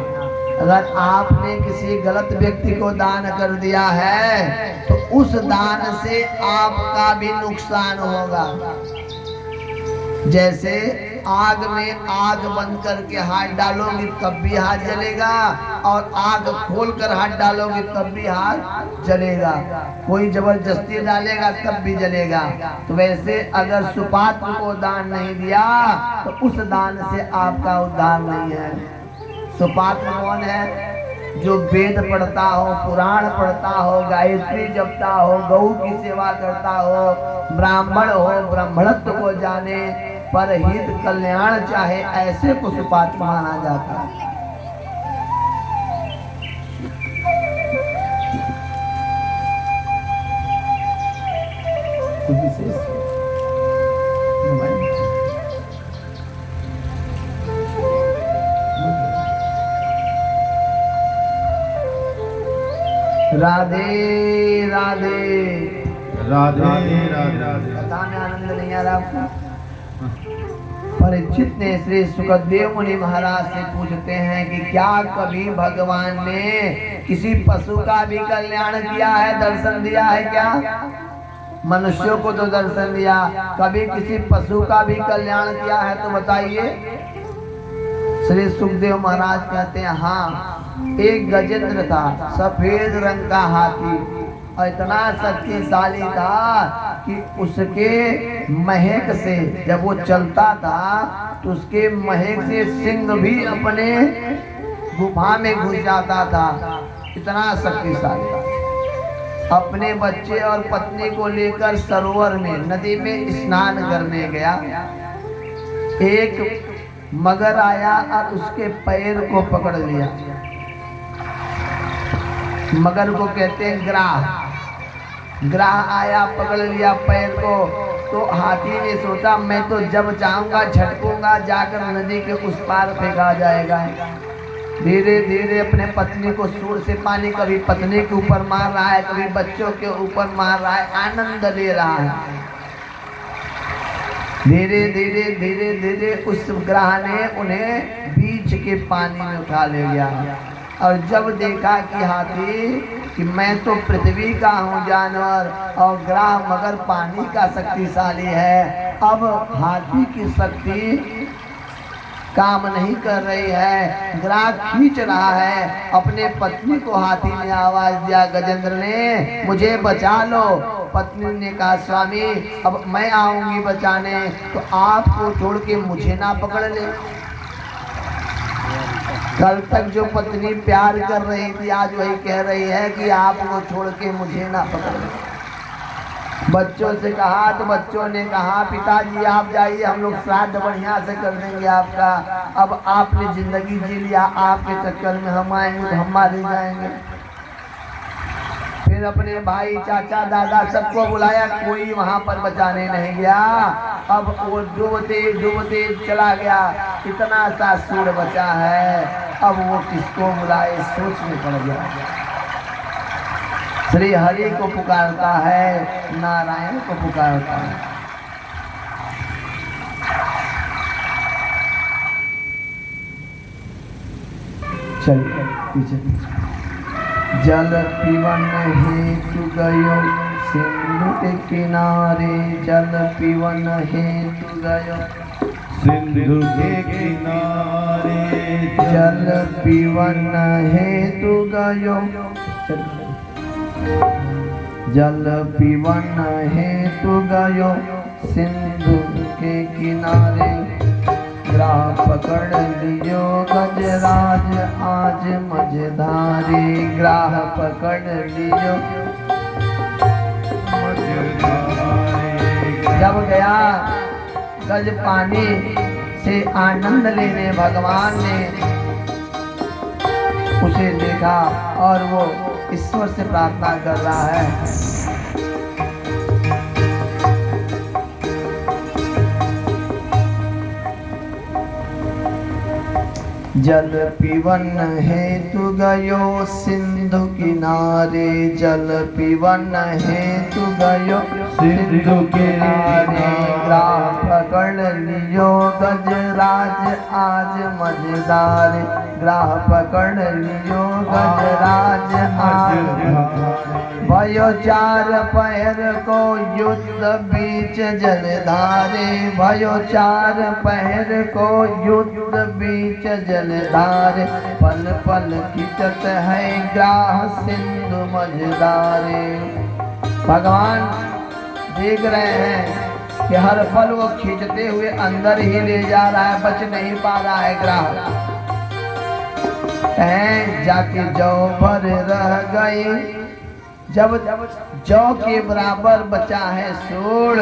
Speaker 1: अगर आपने किसी गलत व्यक्ति को दान कर दिया है तो उस दान से आपका भी नुकसान होगा। जैसे आग में आग बंद करके हाथ डालोगे तब भी हाथ जलेगा, और आग खोलकर हाथ डालोगे तब भी हाथ जलेगा। कोई जबरदस्ती डालेगा तब भी जलेगा। तो वैसे अगर सुपात्र को दान नहीं दिया तो उस दान से आपका उद्धार नहीं है। सुपात्र कौन है? जो वेद पढ़ता हो, पुराण पढ़ता हो, गायत्री जपता हो, गौ की सेवा करता हो, ब्राह्मण हो, ब्राह्मणत्व को जाने, परहित कल्याण चाहे, ऐसे को सुपात्र माना जाता है। विशेष राधे राधे
Speaker 2: राधे राधे।
Speaker 1: कथा में आनंद नहीं आ रहा आपको? परीक्षित ने श्री सुखदेव मुनि महाराज से पूछते हैं कि क्या कभी भगवान ने किसी पशु का भी कल्याण किया है, दर्शन दिया है क्या? मनुष्यों को तो दर्शन दिया, कभी किसी पशु का भी कल्याण किया है तो बताइए। श्री सुखदेव महाराज कहते हैं हाँ, एक गजेंद्र था, सफेद रंग का हाथी, और इतना शक्तिशाली था कि उसके महक से जब वो चलता था तो उसके महक से सिंह भी अपने गुफा में घुस जाता था। इतना शक्तिशाली था। अपने बच्चे और पत्नी को लेकर सरोवर में, नदी में स्नान करने गया। एक मगर आया और उसके पैर को पकड़ लिया। मगर को कहते हैं ग्राह। ग्राह आया, पकड़ लिया पैर को, तो हाथी ने सोचा मैं तो जब चाहूंगा झटकूंगा, जाकर नदी के उस पार फेंका जाएगा। धीरे धीरे अपने पत्नी को सूर से पानी कभी पत्नी के ऊपर मार रहा है, कभी बच्चों के ऊपर मार रहा है, आनंद ले रहा है। धीरे धीरे धीरे धीरे उस ग्राह ने उन्हें बीच के पानी में उठा ले गया। और जब देखा कि हाथी कि मैं तो पृथ्वी का हूँ जानवर और ग्राह मगर पानी का शक्तिशाली है, अब हाथी की शक्ति काम नहीं कर रही है, ग्राह खींच रहा है। अपने पत्नी को हाथी ने आवाज दिया, गजेंद्र ने मुझे बचा लो। पत्नी ने कहा स्वामी अब मैं आऊंगी बचाने, तो आपको छोड़ के मुझे ना पकड़ ले। कल तक जो पत्नी प्यार कर रही थी आज वही कह रही है कि आपको छोड़ के मुझे ना पकड़ ले। बच्चों से कहा तो बच्चों ने कहा पिताजी आप जाइए, हम लोग श्राद्ध बढ़िया से कर देंगे आपका। अब आपने जिंदगी जी लिया, आपके चक्कर में हम आएंगे तो हम मारे जाएंगे। फिर अपने भाई चाचा दादा सबको बुलाया, कोई वहां पर बचाने नहीं गया। अब वो डूबते डूबते चला गया, इतना सा सूर बचा है, अब वो किसको बुलाए सोच में पड़ गया। श्री हरि को पुकारता है, नारायण को पुकारता है। चलिए पीछे। जल पीवन हेतु गयो सिंधु के किनारे, जल पीवन हेतु गयो
Speaker 2: सिंधु के किनारे,
Speaker 1: जल पीवन हेतु गयो, जल पीवन हेतु गयो सिंधु के किनारे। ग्राह पकड़ लियो गजराज आज मझधारे, ग्राह पकड़ लियो जब गया गज पानी से आनंद लेने भगवान ने उसे देखा और वो ईश्वर से प्रार्थना कर रहा है। जल पीवन हेतु गयो सिंधु किनारे, जल पीवन हेतु गयो
Speaker 2: सिंधु किनारे।
Speaker 1: ग्राह पकड़ लियो गजराज आज मझधारे, ग्राह पकड़ लियो गजराज आज। भयो चार पहर को युद्ध बीच जलधारे, भयो चार पहर को युद्ध बीच जलधारे, पल पल खिंचत है ग्राह सिंधु मझधारे। भगवान देख रहे हैं कि हर पल वो खींचते हुए अंदर ही ले जा रहा है, बच नहीं पा रहा है ग्राह। जाके जौ भर रह गई, जब जौ के बराबर बचा है सूड़,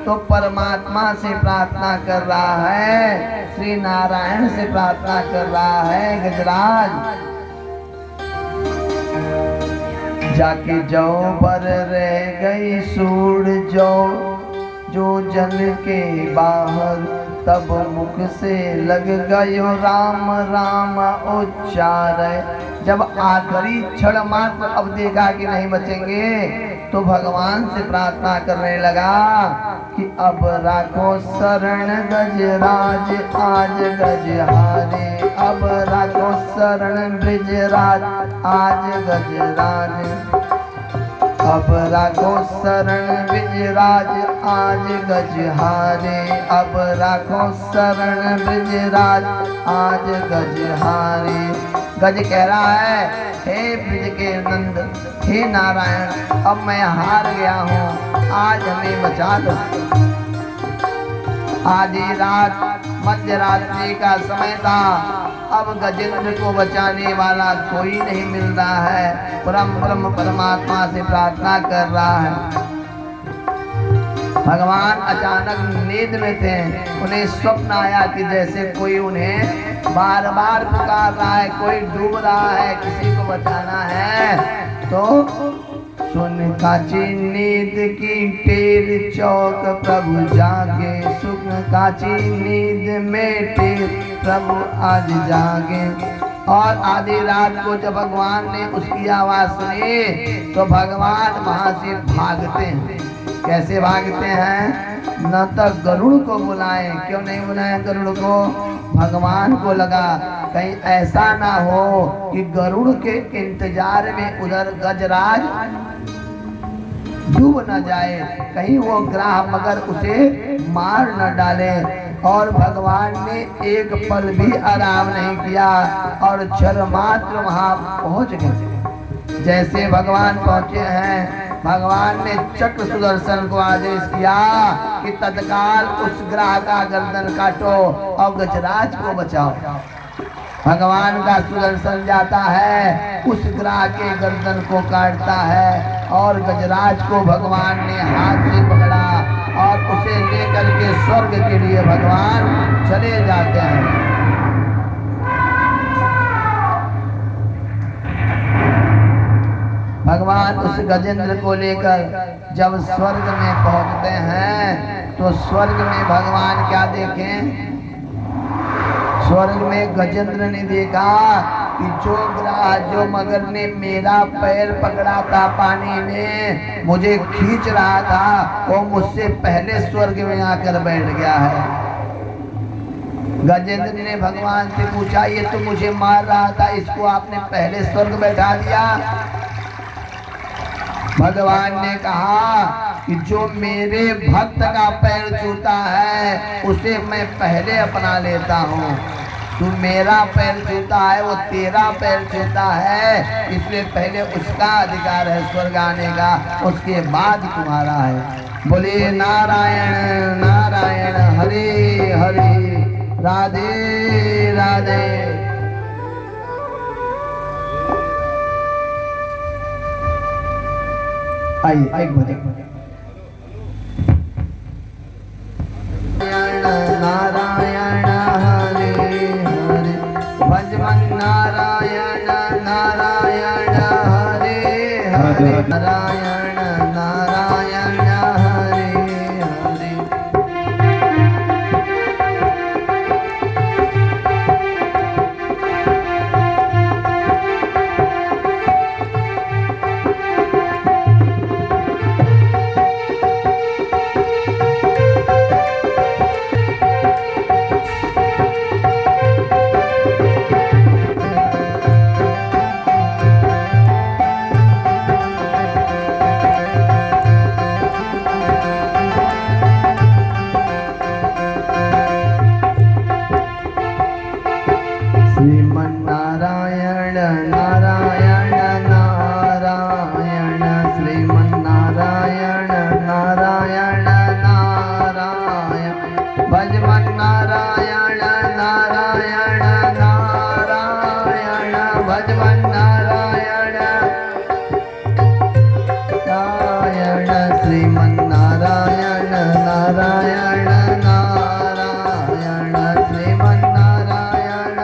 Speaker 1: तो परमात्मा से प्रार्थना कर रहा है, श्री नारायण से प्रार्थना कर रहा है गजराज। जाके जौ पर रह गई सूड़ जौ, जो जन के बाहर, तब मुख से लग गयो राम राम उच्चार। जब आखिरी क्षण मात्र अब देखा कि नहीं बचेंगे, तो भगवान से प्रार्थना करने लगा कि अब राखो शरण गजराज आज गजहारे, अब राखो शरण ब्रिजराज आज गजराज, अब राखो शरण ब्रिजराज आज गजहारे, अब राखो शरण ब्रिजराज आज गजहारे। गज कह रहा है, हे ब्रिज के नंद, हे नारायण, अब मैं हार गया हूँ, आज हमें बचा दो। आधी रात मध्य रात्रि का समय था, अब गजेंद्र को बचाने वाला कोई नहीं मिल रहा है। ब्रह्म परमात्मा से प्रार्थना कर रहा है। भगवान अचानक नींद में थे, उन्हें स्वप्न आया कि जैसे कोई उन्हें बार बार पुकार रहा है, कोई डूब रहा है, किसी को बचाना है। तो सुन काची नींद की टेर चौक प्रभु जागे, सुन काची नींद में टेर प्रभु आज जागे। और आधी रात को जब भगवान ने उसकी आवाज सुनी, तो भगवान वहां से भागते हैं। कैसे भागते हैं? न तो गरुड़ को बुलाएं, क्यों नहीं बुलाएं गरुड़ को? भगवान को लगा कहीं ऐसा ना हो कि गरुड़ के इंतजार में उधर गजराज डूब न जाए, कहीं वो ग्राह मगर उसे मार न डाले। और भगवान ने एक पल भी आराम नहीं किया और क्षण मात्र वहां पहुंच गए। जैसे भगवान पहुंचे हैं, भगवान ने चक्र सुदर्शन को आदेश किया कि तत्काल उस ग्राह का गर्दन काटो और गजराज को बचाओ। भगवान का सुदर्शन जाता है, उस ग्राह के गर्दन को काटता है और गजराज को भगवान ने हाथ से पकड़ा और उसे लेकर के स्वर्ग के लिए भगवान चले जाते हैं। भगवान उस गजेंद्र को लेकर जब स्वर्ग में पहुंचते हैं, तो स्वर्ग में भगवान क्या देखें? स्वर्ग में गजेंद्र ने देखा कि जो ग्राह, जो मगर ने मेरा पैर पकड़ा था पानी में, मुझे खींच रहा था, वो मुझसे पहले स्वर्ग में आकर बैठ गया है। गजेंद्र ने भगवान से पूछा, ये तो मुझे मार रहा था, इसको आपने पहले स्वर्ग बैठा दिया? भगवान ने कहा कि जो मेरे भक्त का पैर छूता है, उसे मैं पहले अपना लेता हूँ। तू मेरा पैर छूता है, वो तेरा पैर छूता है, इसलिए पहले उसका अधिकार है स्वर्ग आने का, उसके बाद तुम्हारा है। बोले नारायण नारायण, हरे हरे, राधे राधे। आइए एक बजे नारायण हरे हरे, भजमन नारायण नारायण हरे हरे, नारायण नारायण हरे हरे। श्रीमन्नारायण नारायण नारायण श्रीमन्नारायण नारायण नारायण भजमन्नारायण नारायण नारायण भजमन्नारायण नारायण श्रीमन्नारायण नारायण नारायण श्रीमन्नारायण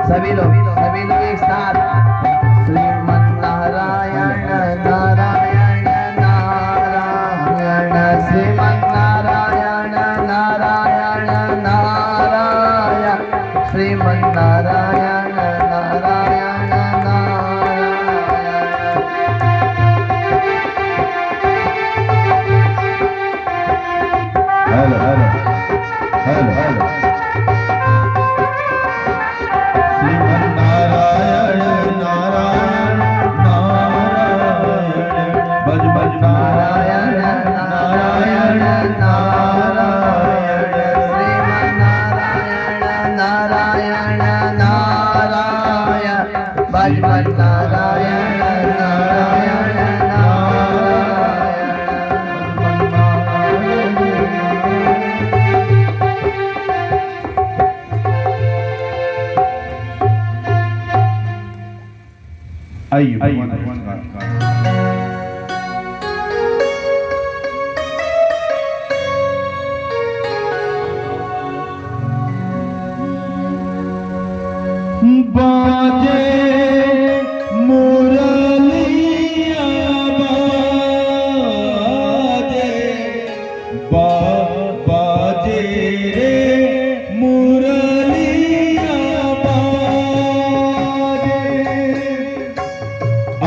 Speaker 1: सभी लोग एक साथ Sriman Narayana Narayan Narayan Sriman Narayana Narayan Narayan Sriman Narayana Narayan
Speaker 2: hello hello hello hello Sriman Narayana Narayan Narayan भज भज
Speaker 1: नारायण नारायण नारायण श्रीमन्नारायण नारायण नारायण भज भज नारायण नारायण
Speaker 2: आइए भगवान बाजे मुरलिया बाजे रे मुरलिया बाजे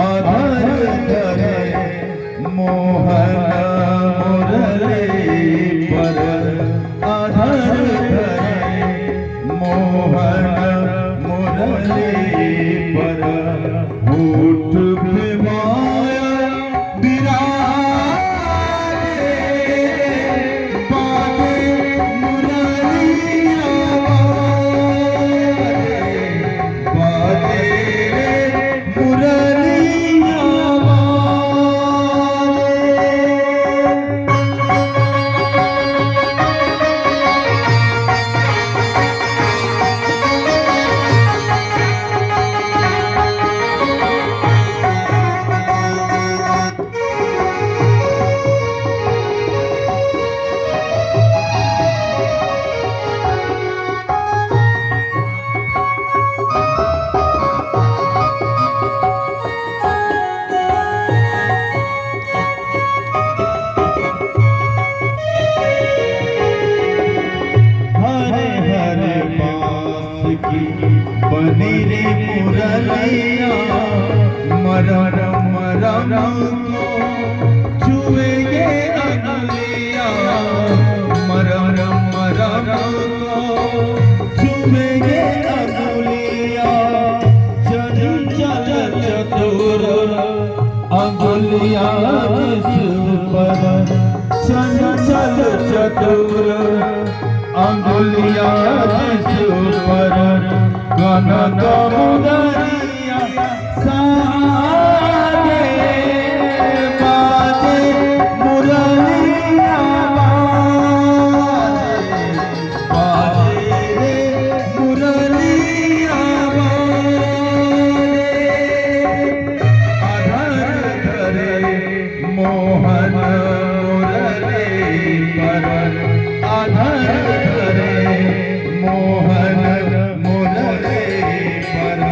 Speaker 2: आधार करे मोहन मुरली पर आधार करे मोहन मुरली पर होठ पे माया बिराजे बाजे मुरलिया बाजे रे मुरलिया हरे हरे बांस की बनी रे मुरलिया मरम मरम को छुएंगे अंगुलिया मरम मरम को छुएंगे अंगुलिया चंचल चतुर अंगुलिया जिस पर चंचल चतुर अंगुलिया जिस पर कनक मुदरिया साजे बाजे मुरलिया बाजे रे मुरलिया आधार करे मोहन मुरली पर आधार करे मोहन मुरली पर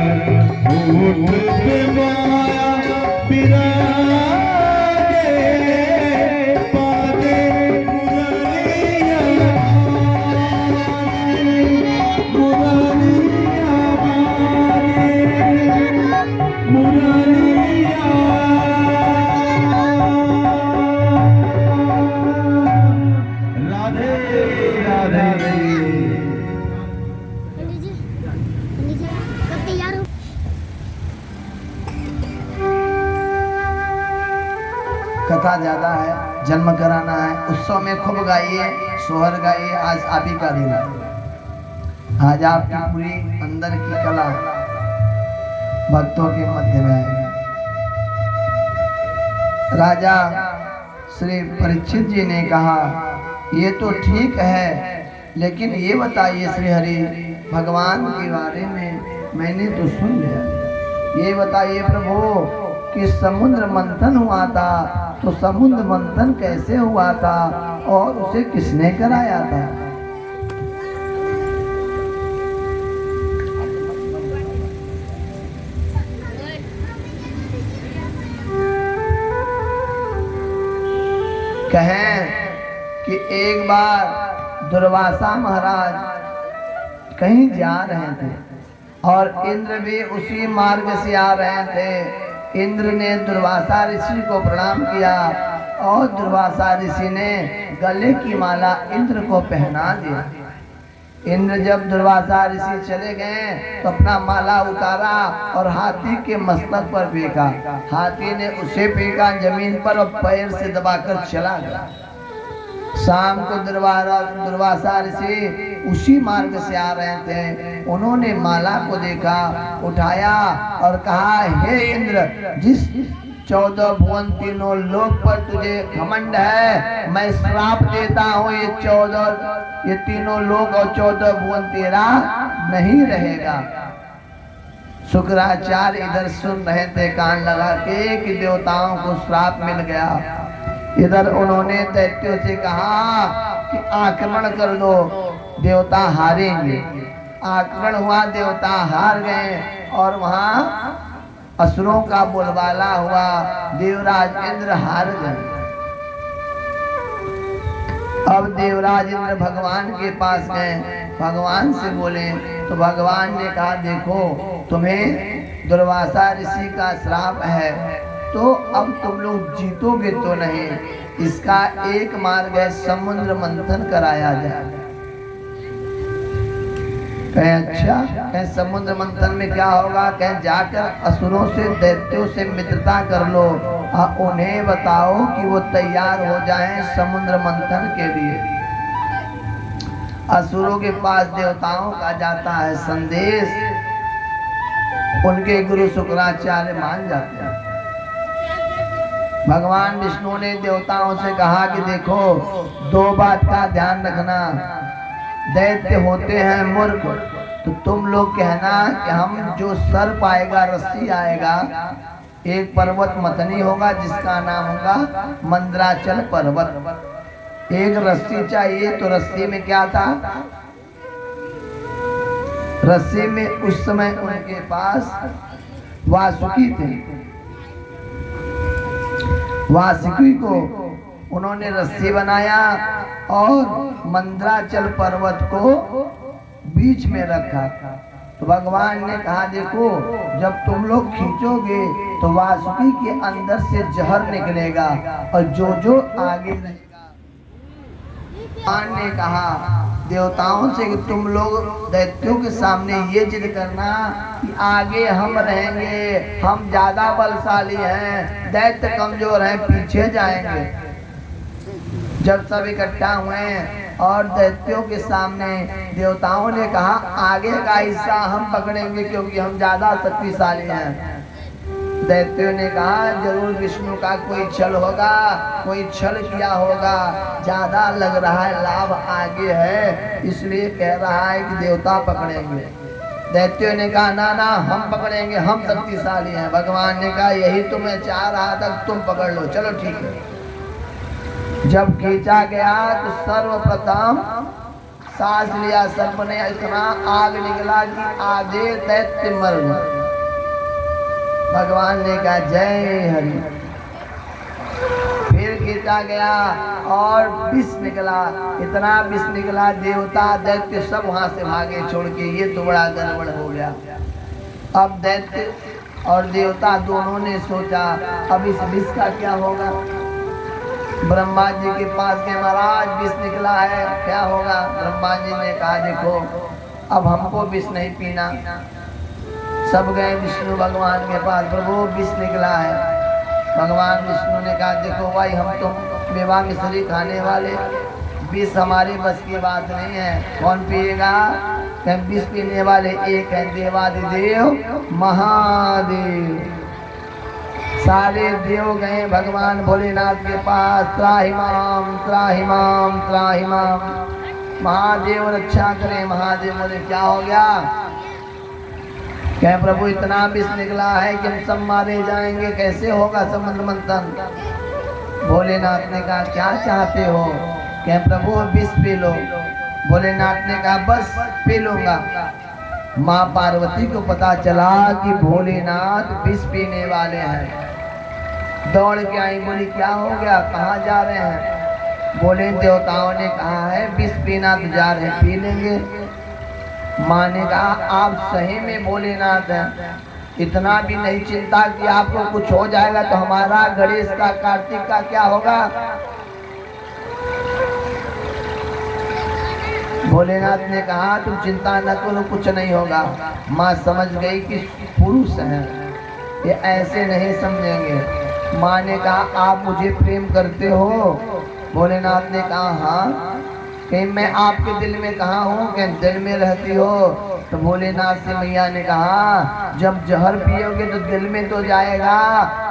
Speaker 2: होठ पे माया बिराजे बाजे मुरलिया मुरलिया बाजे मुरलिया राधे राधे
Speaker 3: पंडित जी कब तैयार हो
Speaker 1: कथा ज़्यादा है, जन्म कराना है, उत्सव में खूब गाइए, सोहर गाइए। आज आप ही का दिन है। आज आपकी पूरी अंदर की कला भक्तों के मध्य में है। राजा श्री परीक्षित जी ने कहा, ये तो ठीक है, लेकिन ये बताइए श्री हरि, भगवान के बारे में मैंने तो सुन लिया, ये बताइए प्रभु कि समुद्र मंथन हुआ था, तो समुद्र मंथन कैसे हुआ था और उसे किसने कराया था? कहें कि एक बार दुर्वासा महाराज कहीं जा रहे थे और इंद्र भी उसी मार्ग से आ रहे थे। इंद्र ने दुर्वासा ऋषि को प्रणाम किया और दुर्वासा ऋषि ने गले की माला इंद्र को पहना दिया। इंद्र जब दुर्वासा ऋषि चले गए तो अपना माला उतारा और हाथी के मस्तक पर फेंका। हाथी ने उसे फेंका जमीन पर और पैर से दबाकर चला गया। शाम को दुर्वासा ऋषि उसी मार्ग से आ रहे थे। उन्होंने माला को देखा, उठाया और कहा, हे इंद्र, जिस 14 भुवन तीनों लोक पर तुझे घमंड है, मैं श्राप देता हूँ, ये तीनों लोक और 14 भुवन तेरा नहीं रहेगा। शुक्राचार्य इधर सुन रहे थे कान लगा के कि देवताओं को श्राप मिल गया। इधर उन्होंने दैत्यों से कहा कि आक्रमण कर दो, देवता हारेंगे। आक्रमण हुआ, देवता हार गए और वहां असुरों का बोलबाला हुआ, देवराज इंद्र हार गए। अब देवराज इंद्र भगवान के पास गए, भगवान से बोले तो भगवान ने कहा, देखो तुम्हें दुर्वासा ऋषि का श्राप है, तो अब तुम लोग जीतोगे तो नहीं, इसका एक मार्ग है, समुद्र मंथन कराया जाए। कहे अच्छा, कहे समुद्र मंथन में क्या होगा? कहे जाकर असुरों से, दैत्यों से मित्रता कर लो और उन्हें बताओ कि वो तैयार हो जाएं समुद्र मंथन के लिए। असुरों के पास देवताओं का जाता है संदेश, उनके गुरु शुक्राचार्य मान जाते हैं। भगवान विष्णु ने देवताओं से कहा कि देखो, 2 बात का ध्यान रखना, दैत्य होते हैं मूर्ख, तो तुम लोग कहना कि हम जो सर्प आएगा, रस्सी आएगा, एक पर्वत मथनी होगा जिसका नाम होगा मंद्राचल पर्वत। एक रस्सी चाहिए, तो रस्सी में क्या था? रस्सी में उस समय उनके पास वासुकी थे। वासुकी को उन्होंने रस्सी बनाया और मंद्राचल पर्वत को बीच में रखा। तो भगवान ने कहा, देखो जब तुम लोग खींचोगे तो वासुकी के अंदर से जहर निकलेगा और जो जो आगे रहेगा। भगवान ने कहा देवताओं से कि तुम लोग दैत्यों के सामने ये जिद करना कि आगे हम रहेंगे, हम ज्यादा बलशाली हैं, दैत्य कमजोर हैं, पीछे जाएंगे। जब सब इकट्ठा हुए और दैत्यों के सामने देवताओं ने कहा, आगे का हिस्सा हम पकड़ेंगे क्योंकि हम ज्यादा शक्तिशाली हैं। दैत्यों ने कहा, जरूर विष्णु का कोई छल होगा, कोई छल किया होगा, ज्यादा लग रहा है लाभ आगे है, इसलिए कह रहा है कि देवता पकड़ेंगे। दैत्यों ने कहा, ना ना हम पकड़ेंगे, हम शक्तिशाली हैं। भगवान ने कहा, यही तो मैं चाह रहा था, तुम पकड़ लो, चलो ठीक है। जब खींचा गया तो सर्वप्रथम सांस लिया सर्प ने, इतना आग निकला कि आधे दैत्य मर गए। भगवान ने कहा, जय हरि। फिर खींचा गया और विष निकला, इतना विष निकला, देवता दैत्य सब वहां से भागे छोड़ के। ये तो बड़ा गड़बड़ हो गया। अब दैत्य और देवता दोनों ने सोचा, अब इस विष का क्या होगा? ब्रह्मा जी के पास गए, महाराज विष निकला है, क्या होगा? ब्रह्मा जी ने कहा, देखो अब हमको विष नहीं पीना। सब गए विष्णु भगवान के पास, प्रभु विष निकला है। भगवान विष्णु ने कहा देखो भाई हम तो मेवा मिश्री खाने वाले, विष हमारे बस की बात नहीं है। कौन पिएगा? क्या विष पीने वाले एक है देवादिदेव महादेव। सारे देव गए भगवान भोलेनाथ के पास, त्राहिमाम त्राहिमाम त्राहिमाम, महादेव रक्षा करें। महादेव बोले क्या हो गया? क्या प्रभु इतना विष निकला है कि हम सब मारे जाएंगे, कैसे होगा समुद्र मंथन? भोलेनाथ ने कहा क्या चाहते हो? क्या प्रभु विष पी लो। भोलेनाथ ने कहा बस पी लूंगा। माँ पार्वती को पता चला कि भोलेनाथ विष पीने वाले हैं। दौड़ के आई, बोली क्या हो गया, कहाँ जा रहे हैं? बोले देवताओं ने कहा है विष पीना तो जा रहे हैं, पी लेंगे। माँ ने कहा आप सही में भोलेनाथ हैं, इतना भी नहीं चिंता कि आपको कुछ हो जाएगा तो हमारा गणेश का कार्तिक का क्या होगा? भोलेनाथ ने कहा तुम चिंता न करो, कुछ नहीं होगा। माँ समझ गई कि पुरुष हैं, ये ऐसे नहीं समझेंगे। माँ ने कहा आप मुझे प्रेम करते हो? भोलेनाथ ने कहा हाँ। कहीं मैं आपके दिल में कहाँ हूँ? क्या दिल में रहती हो? तो भोलेनाथ से मैया ने कहा जब जहर पियोगे तो दिल में तो जाएगा,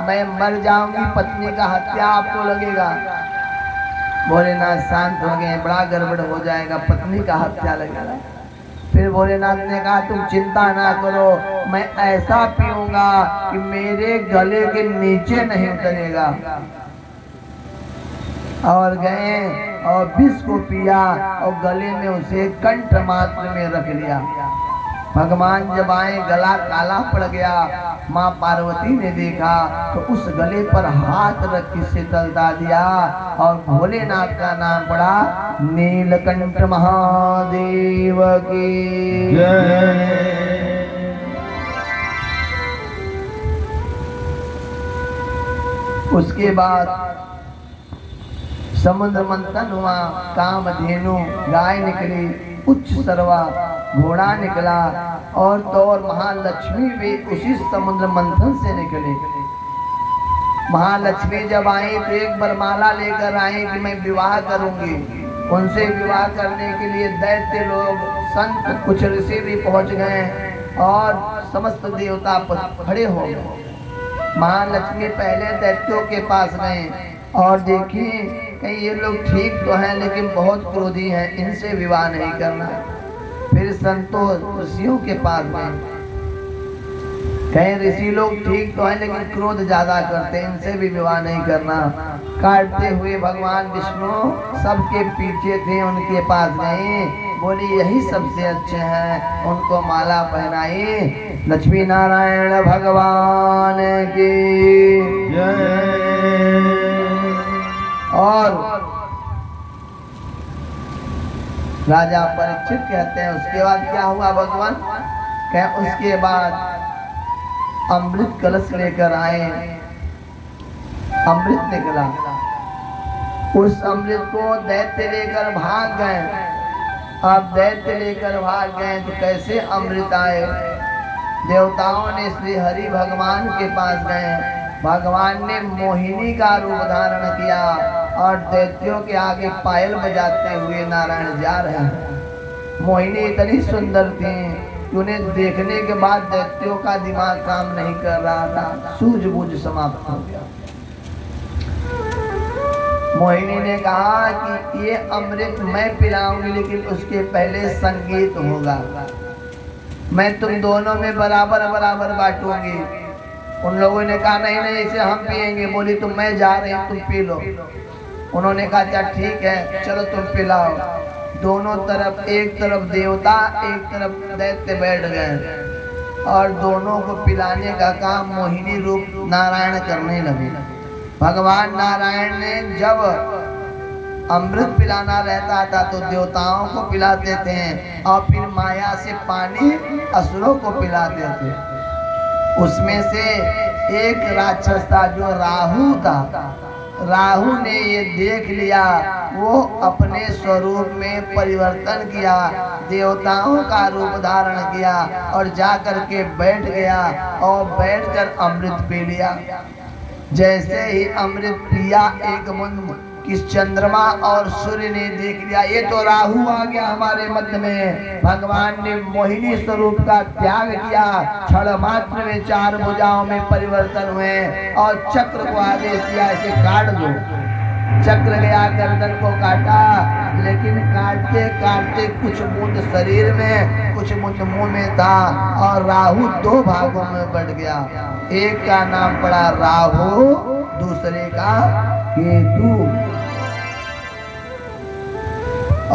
Speaker 1: मैं मर जाऊंगी, पत्नी का हत्या आपको लगेगा। भोलेनाथ शांत हो गए, बड़ा गड़बड़ हो जाएगा, पत्नी का हत्या लगेगा। फिर भोलेनाथ ने कहा तुम चिंता ना करो, मैं ऐसा पीऊंगा कि मेरे गले के नीचे नहीं उतरेगा। और गए और विष को पिया और गले में उसे कंठ मात्र में रख लिया। भगवान जब आए गला काला पड़ गया। माँ पार्वती ने देखा तो उस गले पर हाथ रख के शीतलता दिया और भोलेनाथ का नाम पड़ा नीलकंठ महादेव की
Speaker 2: जय।
Speaker 1: उसके बाद समुद्र मंथन हुआ, कामधेनु गाय निकली, उच्च सरवा घोड़ा निकला और तो और महालक्ष्मी भी उसी समुद्र मंथन से निकली। महालक्ष्मी जब आई तो एक बरमाला लेकर आई कि मैं विवाह करूंगी। उनसे विवाह करने के लिए दैत्य लोग, संत, कुछ ऋषि भी पहुंच गए और समस्त देवता खड़े हो गए। महालक्ष्मी पहले दैत्यों के पास गए और देखिए कहीं ये लोग ठीक तो हैं लेकिन बहुत क्रोधी हैं, इनसे विवाह नहीं करना। फिर संतों ऋषियों के पास गए, कहीं ऋषि लोग ठीक तो हैं लेकिन क्रोध ज्यादा करते, इनसे भी विवाह नहीं करना। काटते हुए भगवान विष्णु सबके पीछे थे, उनके पास गए, बोली यही सबसे अच्छे हैं, उनको माला पहनाई। लक्ष्मी नारायण भगवान की
Speaker 2: जय।
Speaker 1: और राजा परीक्षित कहते हैं उसके बाद क्या हुआ भगवान? क्या उसके बाद अमृत कलश लेकर आए, अमृत निकला, उस अमृत को दैत्य लेकर भाग गए। अब दैत्य लेकर भाग गए तो कैसे अमृत आए? देवताओं ने श्री हरि भगवान के पास गए, भगवान ने मोहिनी का रूप धारण किया और दैत्यों के आगे पायल बजाते हुए नारायण जा रहे हैं। मोहिनी इतनी सुंदर थी कि उन्हें देखने के बाद दैत्यों का दिमाग काम नहीं कर रहा था, सूझबूझ समाप्त हो गया। मोहिनी ने कहा कि ये अमृत मैं पिलाऊंगी लेकिन उसके पहले संगीत होगा, मैं तुम दोनों में बराबर बराबर बांटूंगी। उन लोगों ने कहा नहीं नहीं इसे हम पिएंगे। बोली तुम मैं जा रही हूँ, तुम पी लो। उन्होंने कहा अच्छा ठीक है चलो तुम पिलाओ। दोनों तरफ, एक तरफ देवता एक तरफ दैत्य बैठ गए और दोनों को पिलाने का काम मोहिनी रूप नारायण करने लगे। भगवान नारायण ने जब अमृत पिलाना रहता था तो देवताओं को पिलाते थे और फिर माया से पानी असुरों को पिलाते थे। उसमें से एक राक्षस था जो राहु था, राहु ने ये देख लिया, वो अपने स्वरूप में परिवर्तन किया, देवताओं का रूप धारण किया और जाकर के बैठ गया और बैठकर अमृत पी लिया। जैसे ही अमृत पिया एक बूंद किस चंद्रमा और सूर्य ने देख लिया, ये तो राहु आ गया हमारे मध्य में। भगवान ने मोहिनी स्वरूप का त्याग किया, क्षण मात्र में 4 भुजाओं में परिवर्तन हुए और चक्र को आदेश दिया इसे काट दो। चक्र गया, गर्दन को काटा, लेकिन काटते काटते कुछ बूंद शरीर में, कुछ बूंद मुंह में था और राहु 2 भागों में बढ़ गया। एक का नाम पड़ा राहु, दूसरे का केतु।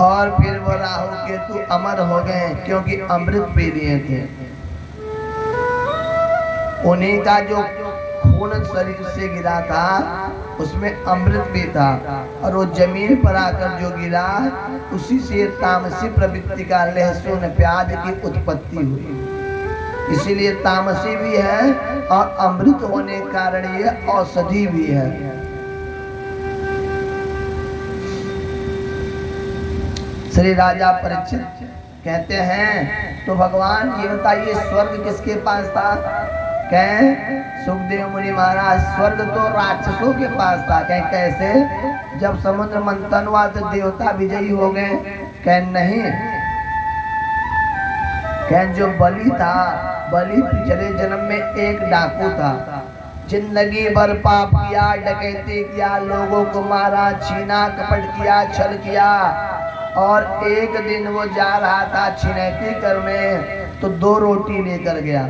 Speaker 1: और फिर वो राहु केतु अमर हो गए क्योंकि अमृत पी लिए थे। उन्हीं का जो खून शरीर से गिरा था उसमें अमृत भी था और वो जमीन पर आकर जो गिरा उसी से तामसी प्रवृत्ति का लहसुन प्याज की उत्पत्ति हुई। इसीलिए तामसी भी है और अमृत होने के कारण ये औषधि भी है। श्री राजा परीक्षित कहते हैं तो भगवान ये बताइए स्वर्ग किसके पास था? कहें सुखदेव मुनि महाराज स्वर्ग तो राक्षसों के पास था। कहें कैसे? जब समुद्र मंथन हुआ तो देवता विजयी हो गए। कहें नहीं, कहें जो बलि था, बलि पिछले जन्म में एक डाकू था, जिंदगी भर पाप किया, डकैती किया, लोगों को मारा, छीना, कपट किया, छल किया और एक दिन वो जा रहा था छिनैती करने तो 2 रोटी लेकर गया।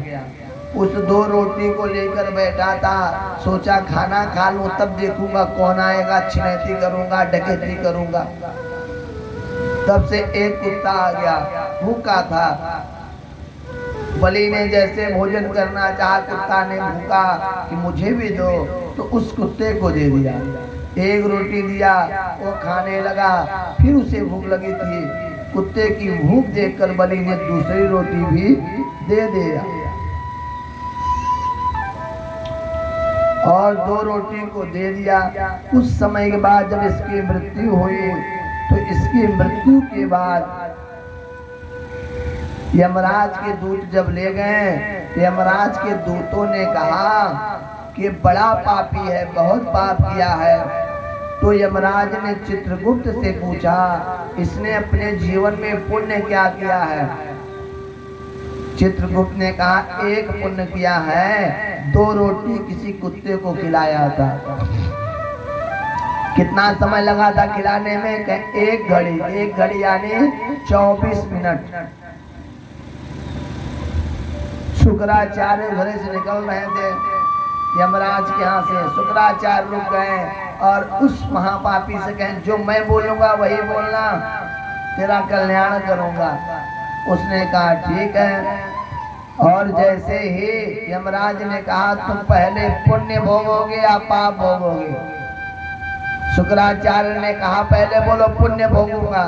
Speaker 1: उस 2 रोटी को लेकर बैठा था, सोचा खाना खा लूं तब देखूंगा कौन आएगा, छिनैती करूंगा, डकैती करूंगा। तब से एक कुत्ता आ गया, भूखा था। बलि ने जैसे भोजन करना चाहा, कुत्ता ने भूखा कि मुझे भी दो, तो उस कुत्ते को दे दिया। 1 रोटी दिया, वो खाने लगा। फिर उसे भूख लगी थी, कुत्ते की भूख देखकर बलि ने दूसरी रोटी भी दे दिया और 2 रोटी को दे दिया। कुछ समय के बाद जब इसकी मृत्यु हुई तो इसकी मृत्यु के बाद यमराज के दूत जब ले गए, यमराज के दूतों ने कहा कि बड़ा पापी है, बहुत पाप किया है। तो यमराज ने चित्रगुप्त से पूछा इसने अपने जीवन में पुण्य क्या किया है? चित्रगुप्त ने कहा 1 पुण्य किया है, 2 रोटी किसी कुत्ते को खिलाया था। कितना समय लगा था खिलाने में? 1 घड़ी, 1 घड़ी यानी 24 मिनट। शुक्राचार्य घरे से निकल रहे थे यमराज के यहाँ से, शुक्राचार्य रुक गए और उस महापापी से कहें जो मैं बोलूंगा वही बोलना, तेरा कल्याण करूंगा। उसने कहा ठीक है। और जैसे ही यमराज ने कहा तुम पहले पुण्य भोगोगे या पाप भोगोगे? शुक्राचार्य ने कहा पहले बोलो पुण्य भोगूंगा।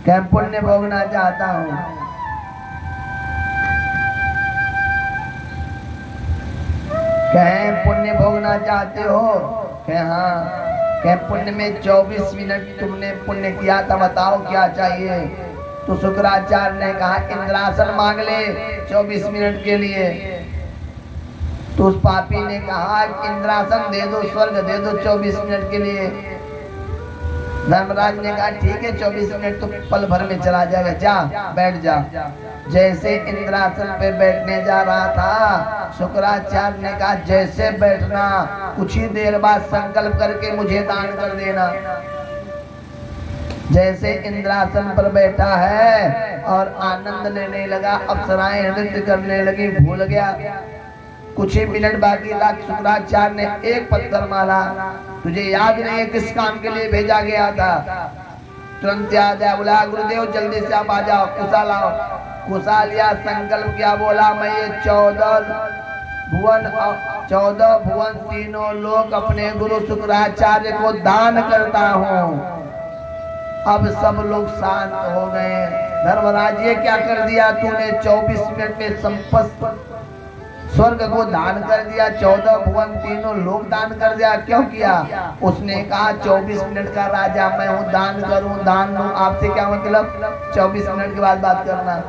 Speaker 1: कहें पुण्य भोगना चाहता हूँ। कहें पुण्य भोगना चाहते हो? कहें हाँ। कहें पुण्य में 24 मिनट तुमने पुण्य किया था, बताओ क्या चाहिए? तो शुक्राचार्य ने कहा इंद्रासन मांग ले 24 मिनट के लिए। तो उस पापी ने कहा इंद्रासन दे दो, स्वर्ग दे दो 24 मिनट के लिए। धर्मराज ने कहा ठीक है 24 मिनट तो पल भर में चला जाएगा, जा बैठ जा। जैसे इंद्रासन पे बैठने जा रहा था, शुक्राचार्य ने कहा जैसे बैठना कुछ ही देर बाद संकल्प करके मुझे दान कर देना। जैसे इंद्रासन पर बैठा है और आनंद लेने लगा, अप्सराएं नृत्य करने लगी, भूल गया। कुछ ही मिनट बाकी था, शुक्राचार्य ने एक पत्थर मारा, तुझे याद नहीं है किस काम के लिए भेजा गया था? तुरंत याद आया, बोला गुरुदेव जल्दी से आप आ जाओ, कुशा लाओ। कुशा लिया, संकल्प क्या बोला, मैं ये 14 भुवन तीनों लोग अपने गुरु शुक्राचार्य को दान करता हूँ। अब सब लोग शांत हो गए। धर्मराज ये क्या कर दिया तूने? 24 मिनट में संपत्ति स्वर्ग को दान कर दिया, 14 भुवन तीनों लोग दान कर दिया। क्यों किया? उसने कहा 24 मिनट का राजा मैं हूँ, दान करूँ दान दूँ, आपसे क्या मतलब? 24 मिनट के बाद बात करना।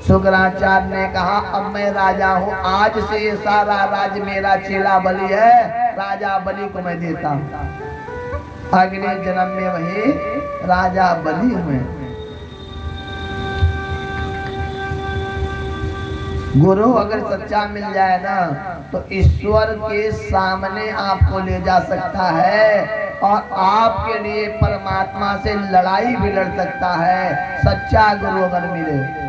Speaker 1: शुक्राचार्य ने कहा अब मैं राजा हूँ, आज से ये सारा राज मेरा चेला बलि है, राजा बलि को मैं देता हूँ। अगले जन्म में वही राजा बलि हुए। गुरु अगर सच्चा मिल जाए ना तो ईश्वर के सामने आपको ले जा सकता है और आपके लिए परमात्मा से लड़ाई भी लड़ सकता है, सच्चा गुरु अगर मिले।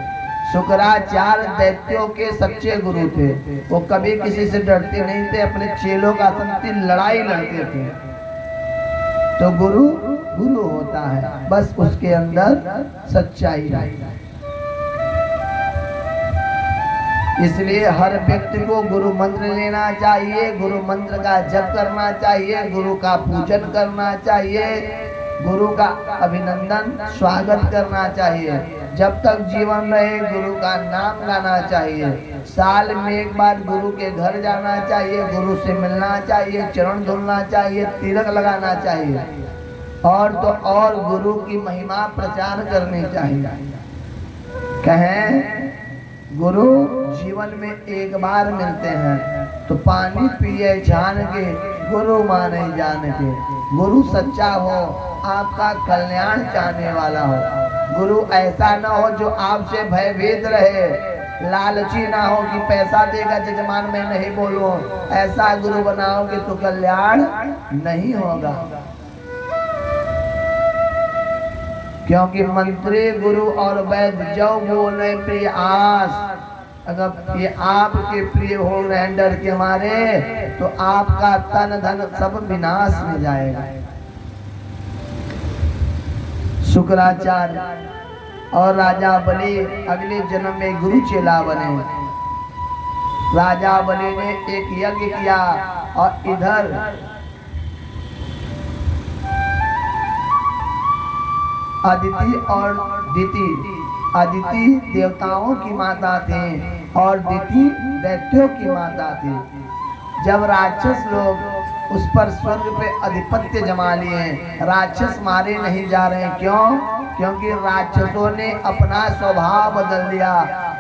Speaker 1: शुक्राचार्य दैत्यों के सच्चे गुरु थे, वो कभी किसी से डरते नहीं थे, अपने चेलों का संति लड़ाई लड़ते थे। तो गुरु गुरु होता है, बस उसके अंदर सच्चाई है। इसलिए हर व्यक्ति को गुरु मंत्र लेना चाहिए, गुरु मंत्र का जप करना चाहिए, गुरु का पूजन करना चाहिए, गुरु का अभिनंदन स्वागत करना चाहिए। जब तक जीवन रहे गुरु का नाम गाना चाहिए। साल में एक बार गुरु के घर जाना चाहिए, गुरु से मिलना चाहिए, चरण धुलना चाहिए, तिलक लगाना चाहिए और तो और गुरु की महिमा प्रचार करनी चाहिए। कहें गुरु जीवन में एक बार मिलते हैं तो पानी पिए जान के, गुरु माने जान के। गुरु सच्चा हो, आपका कल्याण चाहने वाला हो। गुरु ऐसा ना हो जो आपसे भयभीत रहे, लालची ना हो कि पैसा देगा जजमान मैं नहीं बोलूं। ऐसा गुरु बनाओगे तो कल्याण नहीं होगा, क्योंकि मंत्री गुरु और वैद्य जो बोले प्रिय आस। अगर ये आपके प्रिय हो रहे डर के मारे तो आपका तन धन सब विनाश में जाएगा। शुक्राचार्य और राजा बलि अगले जन्म में गुरु चेला बने। राजा बलि ने एक यज्ञ किया और इधर अदिति और दिति, अदिति देवताओं की माता थी और दिति दैत्यों की माता थी। जब राक्षस लोग उस पर स्वर्ग पे अधिपत्य जमा लिए, राक्षस मारे नहीं जा रहे। क्यों? क्योंकि राक्षसों ने अपना स्वभाव बदल दिया।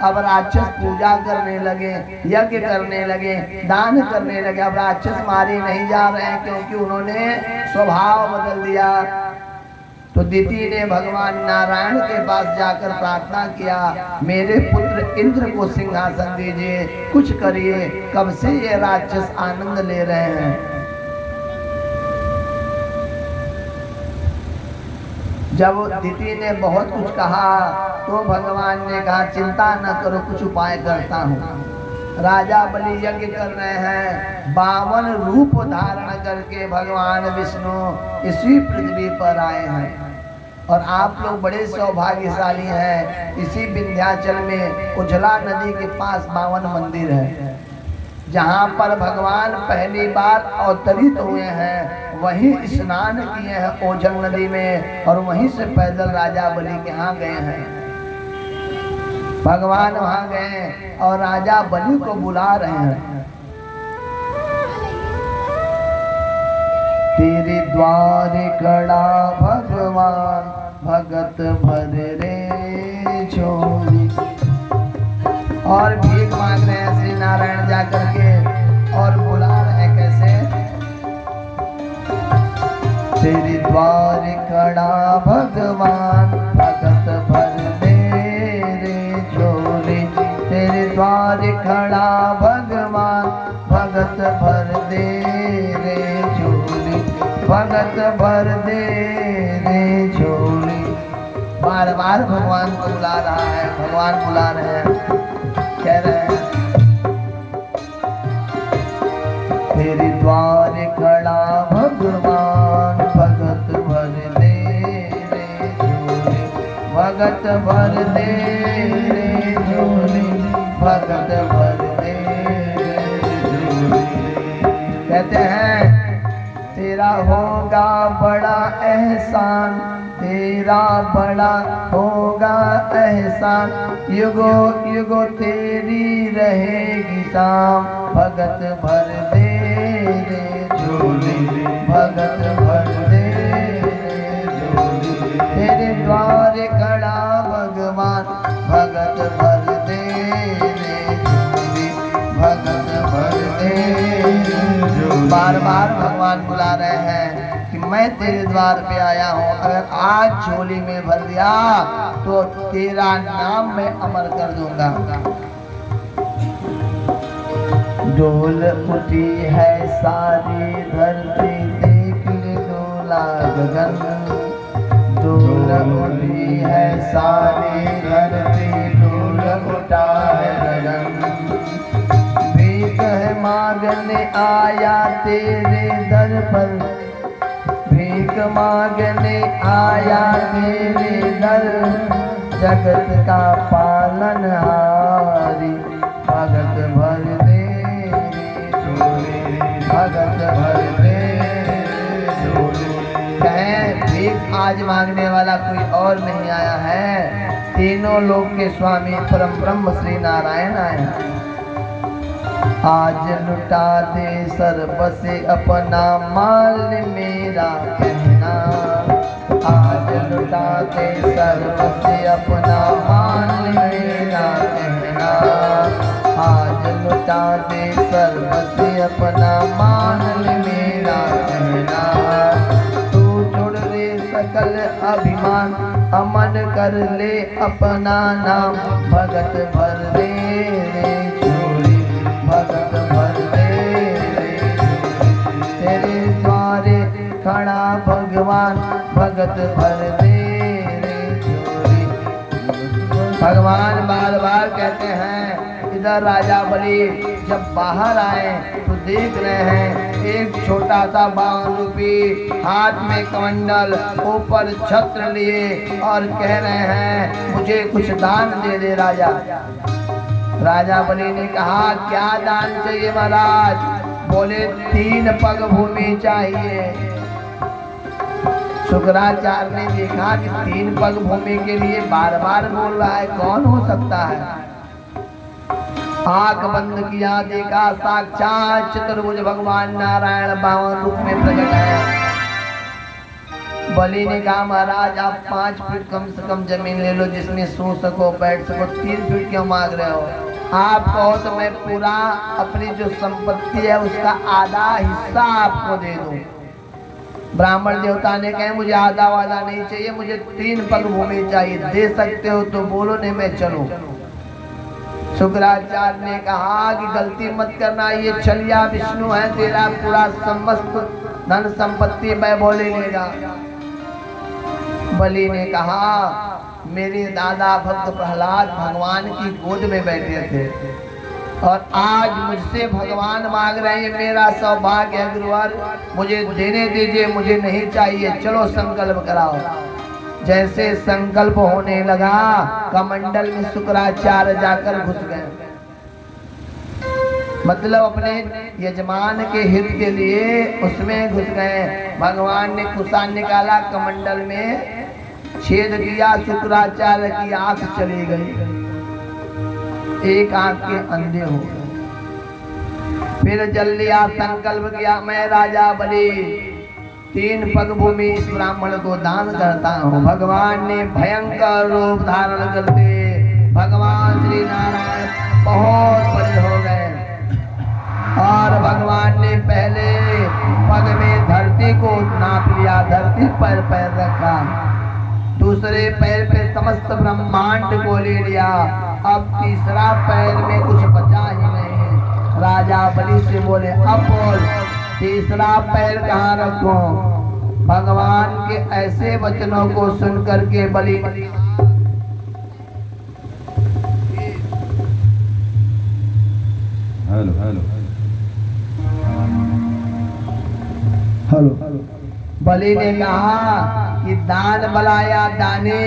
Speaker 1: अब राक्षस पूजा करने लगे, यज्ञ करने लगे, दान करने लगे। अब राक्षस मारे नहीं जा रहे हैं क्योंकि उन्होंने स्वभाव बदल दिया। तो दिति ने भगवान नारायण के पास जाकर प्रार्थना किया, मेरे पुत्र इंद्र को सिंहासन दीजिए, कुछ करिए, कब से ये राक्षस आनंद ले रहे हैं। जब दिति ने बहुत कुछ कहा तो भगवान ने कहा चिंता न करो, कुछ उपाय करता हूँ। राजा बलि यज्ञ कर रहे हैं, 52 रूप धारण करके भगवान विष्णु इसी पृथ्वी पर आए हैं। और आप लोग बड़े सौभाग्यशाली हैं, इसी विंध्याचल में उजला नदी के पास 52 मंदिर है, जहाँ पर भगवान पहली बार अवतरित हुए हैं। वहीं स्नान किए हैं ओझल नदी में और वहीं से पैदल राजा बलि के यहाँ गए हैं। भगवान वहाँ गए और राजा बलि को बुला रहे हैं। तेरे द्वार खड़ा भगवान, भगत भर रे झोली। और भीख मांग रहे हैं श्री नारायण जा करके और बुला रहे हैं कैसे? तेरे द्वार खड़ा भगवान, भगत भर रे झोली। तेरे द्वार खड़ा भगवान, भगत भर दे रे झोली, भगत भर दे रे झोली। बार बार भगवान को बुला रहा है, भगवान बुला रहे हैं, कह रहे हैं तेरे द्वार खड़ा भगवान, भगत भर दे रे झोली, भगत भर दे रे झोली, भगत भर दे रे झोली। कहते हैं तेरा होगा बड़ा एहसान, तेरा बड़ा होगा एहसान, युगो युगो तेरी रहेगी शाम, भगत भर दे रे झोली, भगत भर दे रे झोली। तेरे द्वार खड़ा भगवान, भगत भर दे बार बार भगवान बुला रहे हैं कि मैं तेरे द्वार पे आया हूँ, अगर आज झोली में भर दिया तो तेरा नाम मैं अमर कर दूंगा। डोल उठी है सारी धरती, देख ले डोला गगन। डोल उठी है सारी धरती, डोल उठा है गगन। भीख है मांगने आया तेरे दर पर, भीख मांगने आया तेरे दर। जगत का पालनहारी, भगत भर दे झोली, भगत भर दे झोली। कहें भीख आज मांगने वाला कोई और नहीं आया है, तीनों लोक के स्वामी परम ब्रह्म श्री नारायण आए हैं। आज लुटा दे सर्व से अपना माल मेरा कहना, आज लुटा दे सर्व से अपना माल मेरा कहना। आज लुटा दे सर्व से अपना माल मेरा कहना। तू छोड़ दे सकल अभिमान, अमन कर ले अपना नाम। भगत भर दे झोली, भगत भर दे तेरे द्वारे खड़ा भगवान, भगत भर दे झोली। भगवान बार बार कहते हैं। इधर राजा बलि जब बाहर आए तो देख रहे हैं एक छोटा सा बावन रूपी, हाथ में कमंडल, ऊपर छत्र लिए और कह रहे हैं मुझे कुछ दान दे दे राजा। राजा बलि ने कहा क्या दान चाहिए महाराज? बोले 3 पग भूमि चाहिए। शुक्राचार्य ने देखा कि 3 पग भूमि के लिए बार बार बोल रहा है, कौन हो सकता है? आंख बंद किया, देखा साक्षात चतुर्भुज भगवान नारायण 52 रूप में प्रकट है। बलि ने कहा महाराज आप 5 फीट कम से कम जमीन ले लो जिसमें सो सको बैठ सको, 3 फीट क्यों मांग रहे हो? आप कहो तो मैं पूरा अपनी जो संपत्ति है उसका आधा हिस्सा आपको दे दूं। ब्राह्मण देवता ने कहा मुझे आधा वादा नहीं चाहिए, मुझे 3 पग भूमि चाहिए। दे सकते हो तो बोलो, नहीं मैं चलूं। शुक्राचार्य ने कहा कि गलती मत करना, ये छलिया विष्णु है, तेरा पूरा समस्त धन संपत्ति वैभव ले लेगा। बलि ने कहा मेरे दादा भक्त प्रहलाद भगवान की गोद में बैठे थे और आज मुझसे भगवान मांग रहे हैं, मेरा सौभाग्य है गुरुवर, मुझे देने दीजिए, मुझे नहीं चाहिए, चलो संकल्प कराओ। जैसे संकल्प होने लगा कमंडल में शुक्राचार्य जाकर घुस गए, मतलब अपने यजमान के हित के लिए उसमें घुस गए। भगवान ने कुशान निकाला, कमंडल में छेद किया, शुक्राचार्य की आंख चली गई, एक आंख के अंधे हो गए। फिर जल लिया, संकल्प किया मैं राजा बलि 3 पग भूमि इस ब्राह्मण को दान करता हूँ। भगवान ने भयंकर रूप धारण करते भगवान श्री नारायण बहुत बड़े हो गए और भगवान ने पहले पग में धरती को नाप लिया, धरती पर पैर रखा, दूसरे पैर पे समस्त ब्रह्मांड को ले लिया, अब तीसरा पैर में कुछ बचा ही नहीं। राजा बलि से बोले अब बोल तीसरा पैर कहाँ रखूं? भगवान के ऐसे वचनों को सुन करके बलि हेलो बलि ने कहा कि दान बलाया दाने,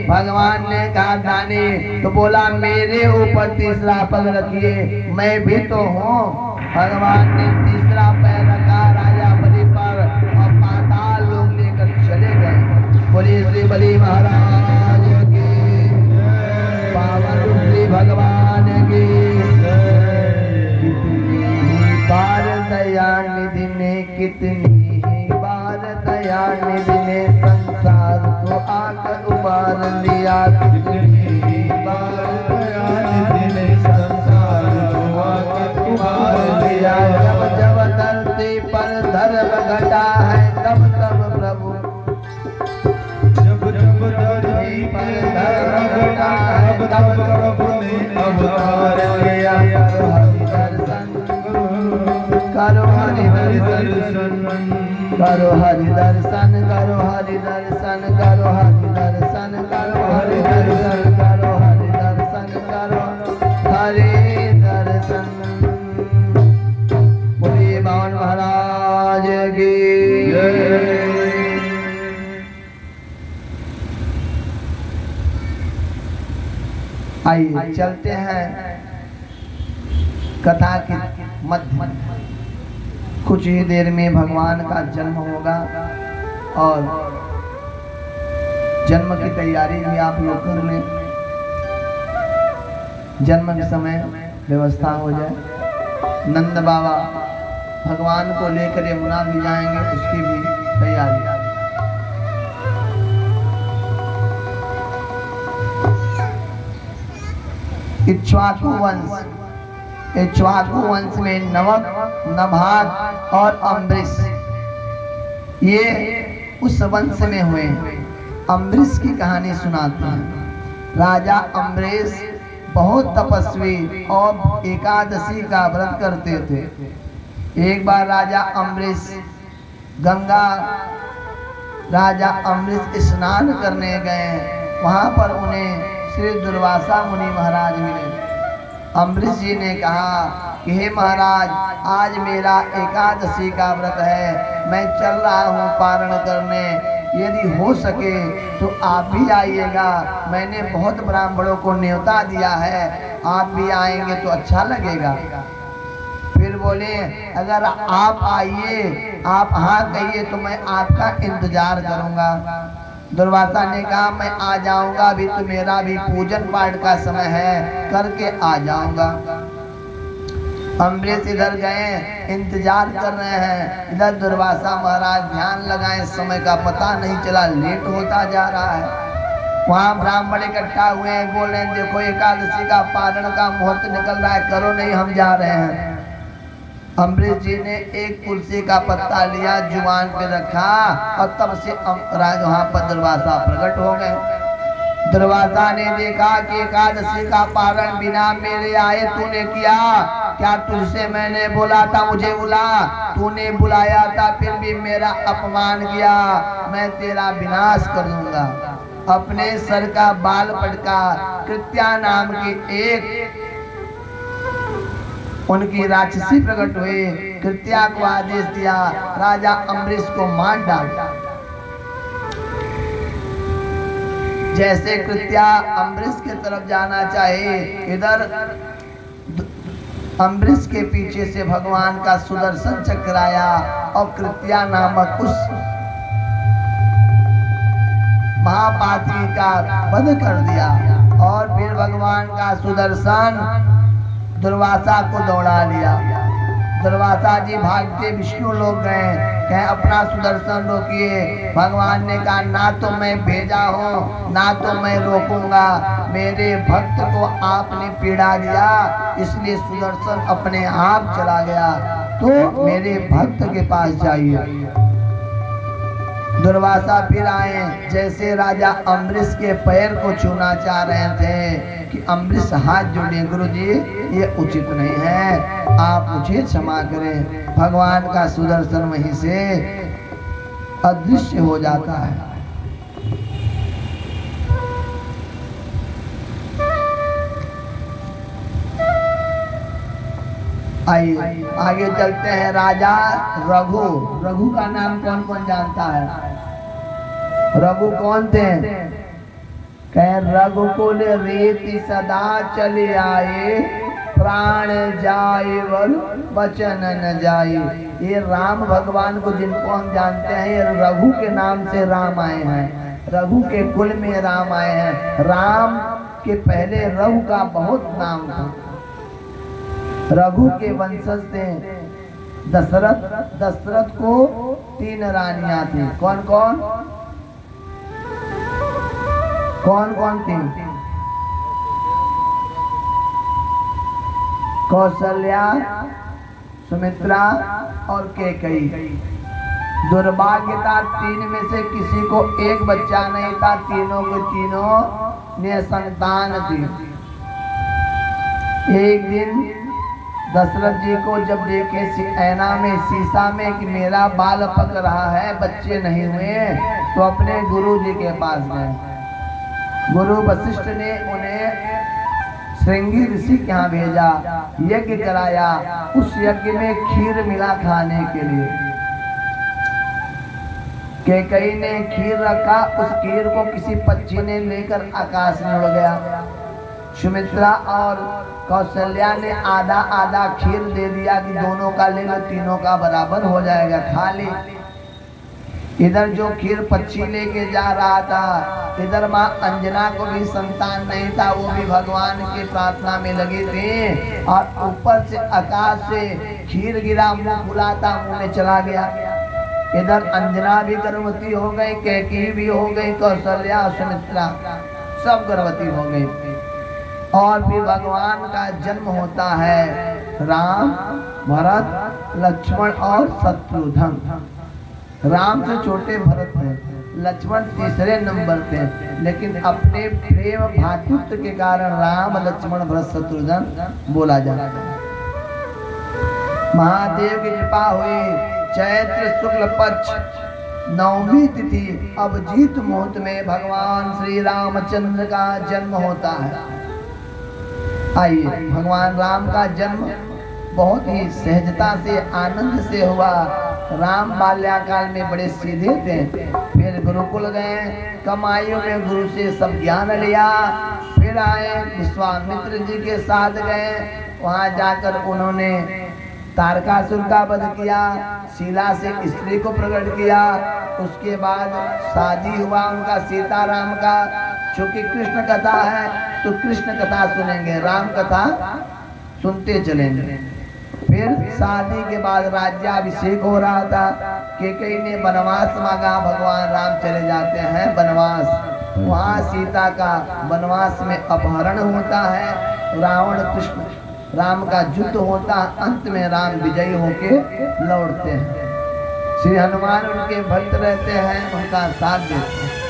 Speaker 1: भगवान ने कहा दाने, तो बोला मेरे ऊपर तीसरा पग रखिए, मैं भी तो हूँ। भगवान ने तीसरा पैर रखा राजा बलि पर और पाताल लोग लेकर चले गए। बोले श्री बलि महाराज की, पावन श्री भगवान की। कितनी ही बार दया निधि ने, कितनी ही बार दया निधि ने संसार को आकर उबार लिया। कितनी ही बार दया निधि ने संसार को आकर उबार लिया। जब जब धरती
Speaker 2: अवतार लिया।
Speaker 1: करो हरि दर्शन, करो हरि दर्शन, करो हरि दर्शन, करो हरि दर्शन, करो हरि दर्शन, करो हरि दर्शन, करो हरि दर्शन। बोलिए बावन महाराज की
Speaker 2: जय।
Speaker 1: आइए चलते हैं कथा के मध्य। कुछ ही देर में भगवान का जन्म होगा और जन्म की तैयारी भी आप लोग कर लें। जन्म के समय व्यवस्था हो जाए। नंद बाबा भगवान को लेकर यमुना भी जाएंगे, उसकी भी तैयारी। इक्ष्वाकु वंश, इक्ष्वाकु वंश में नवक, नभाग और अम्बरीश ये उस वंश में हुए। अम्बरीश की कहानी सुनाते हैं। राजा अम्बरीश बहुत तपस्वी और एकादशी का व्रत करते थे। एक बार राजा अम्बरीश स्नान करने गए। वहां पर उन्हें श्री दुर्वासा मुनि महाराज मिले। अम्बरीश जी ने कहा कि हे महाराज, आज मेरा एकादशी का व्रत है, मैं चल रहा हूँ पारण करने, यदि हो सके तो आप भी आइएगा। मैंने बहुत ब्राह्मणों को न्योता दिया है, आप भी आएंगे तो अच्छा लगेगा। फिर बोले अगर आप आइए, आप हाँ कहिए तो मैं आपका इंतजार करूंगा। दुर्वासा ने कहा मैं आ जाऊंगा, अभी तो मेरा भी पूजन पाठ का समय है, करके आ जाऊंगा। अम्बरीश इधर गए, इंतजार कर रहे हैं। इधर दुर्वासा महाराज ध्यान लगाए, समय का पता नहीं चला, लेट होता जा रहा है। वहाँ ब्राह्मण इकट्ठा हुए हैं, बोल रहे हैं देखो एकादशी का पारण का मुहूर्त निकल रहा है, करो नहीं हम जा रहे हैं। अम्बरीश जी ने एक तुलसी का पत्ता लिया, जुबान पे रखा और तब से राज वहाँ पर दुर्वासा प्रकट हो गए। दुर्वासा ने देखा कि एकादशी का पारण बिना मेरे आए तूने किया। क्या तुझसे मैंने बोला था मुझे बुला? तूने बुलाया था फिर भी मेरा अपमान किया, मैं तेरा विनाश कर दूंगा। अपने सर का बाल पटका। कृत्या नाम की एक उनकी राक्षसी प्रकट हुई। कृत्या को आदेश दिया राजा अम्बरीश को मार डाला। जैसे कृत्या अम्बरीश की तरफ जाना चाहे, इधर अम्बरीश के पीछे से भगवान का सुदर्शन चक्र आया और कृत्या नामक उस महापातकी का वध कर दिया। और फिर भगवान का सुदर्शन दुर्वासा को दौड़ा लिया। दुर्वासा जी भागते विष्णु लोग गए, कहे अपना सुदर्शन रोकिए। भगवान ने कहा ना तो मैं भेजा हूँ ना तो मैं रोकूंगा, मेरे भक्त को आपने पीड़ा दिया इसलिए सुदर्शन अपने आप चला गया, तो मेरे भक्त के पास जाइए। दुर्वासा फिर आए, जैसे राजा अम्बरीश के पैर को छूना चाह रहे थे कि अम्बरीश हाथ जोड़े, गुरुजी ये उचित नहीं है, आप मुझे क्षमा करें। भगवान का सुदर्शन वहीं से अदृश्य हो जाता है। आइए आगे चलते हैं। राजा रघु, रघु का नाम कौन कौन जानता है? रघु कौन थे? कह रघुकुल रीति सदा चले आए, प्राण जाए वर वचन न जाए। ये राम भगवान को जिनको हम जानते हैं, ये रघु के नाम से राम आए हैं, रघु के कुल में राम आए हैं। राम के पहले रघु का बहुत नाम था। रघु के वंशज थे दशरथ। दशरथ को 3 रानियां थी। कौन कौन? कौन कौन थी? कौशल्या, सुमित्रा और कैकेयी। दुर्भाग्य था 3 में से किसी को एक बच्चा नहीं था, तीनों को तीनों निसंतान थी। एक दिन दशरथ जी को जब देखे ऐना में शीशा में कि मेरा बाल पक रहा है, बच्चे नहीं हुए, तो अपने गुरु जी के पास गए। गुरु वशिष्ठ ने उन्हें श्रृंगी ऋषि के यहाँ भेजा, यज्ञ कराया। उस यज्ञ में खीर मिला खाने के लिए। कैकेयी ने खीर रखा, उस खीर को किसी पक्षी ने लेकर आकाश में उड़ गया। सुमित्रा और कौशल्या ने आधा आधा खीर दे दिया कि दोनों का ले लो, तीनों का बराबर हो जाएगा, खा ली। इधर जो खीर पक्षी लेके जा रहा था, इधर माँ अंजना को भी संतान नहीं था, वो भी भगवान की प्रार्थना में लगी थी। और ऊपर से आकाश से खीर गिरा, मुंह फुलाता मुंह में चला गया। इधर अंजना भी गर्भवती हो गई, कैकेयी भी हो गई, कौशल्या और सुमित्रा सब गर्भवती हो गई। और फिर भगवान का जन्म होता है राम, भरत, लक्ष्मण और शत्रुघ्न। राम से छोटे भरत थे, लक्ष्मण तीसरे नंबर पे, लेकिन अपने प्रेम भातृत्व के कारण राम, लक्ष्मण, भरत, शत्रुघ्न बोला जाता है। महादेव की कृपा हुई। चैत्र शुक्ल पक्ष नवमी तिथि अभिजीत मुहूर्त में भगवान श्री रामचंद्र का जन्म होता है। आइए, भगवान राम का जन्म बहुत ही सहजता से, आनंद से हुआ। राम बाल्याकाल में बड़े सीधे थे, फिर गुरुकुल गए, कम आयु में गुरु से सब ज्ञान लिया। फिर आए विश्वामित्र जी के साथ गए, वहाँ जाकर उन्होंने तारकासुर का वध किया, शीला से स्त्री को प्रकट किया। उसके बाद शादी हुआ उनका सीताराम का। चूंकि कृष्ण कथा है तो कृष्ण कथा सुनेंगे, राम कथा सुनते चलेंगे। फिर शादी के बाद राज्याभिषेक हो रहा था। कैकेयी ने वनवास मांगा, भगवान राम चले जाते हैं वनवास। वहाँ सीता का वनवास में अपहरण होता है, रावण कृष्ण राम का युद्ध होता, अंत में राम विजयी होके लौटते हैं। श्री हनुमान उनके भक्त रहते हैं, उनका साथ देते हैं।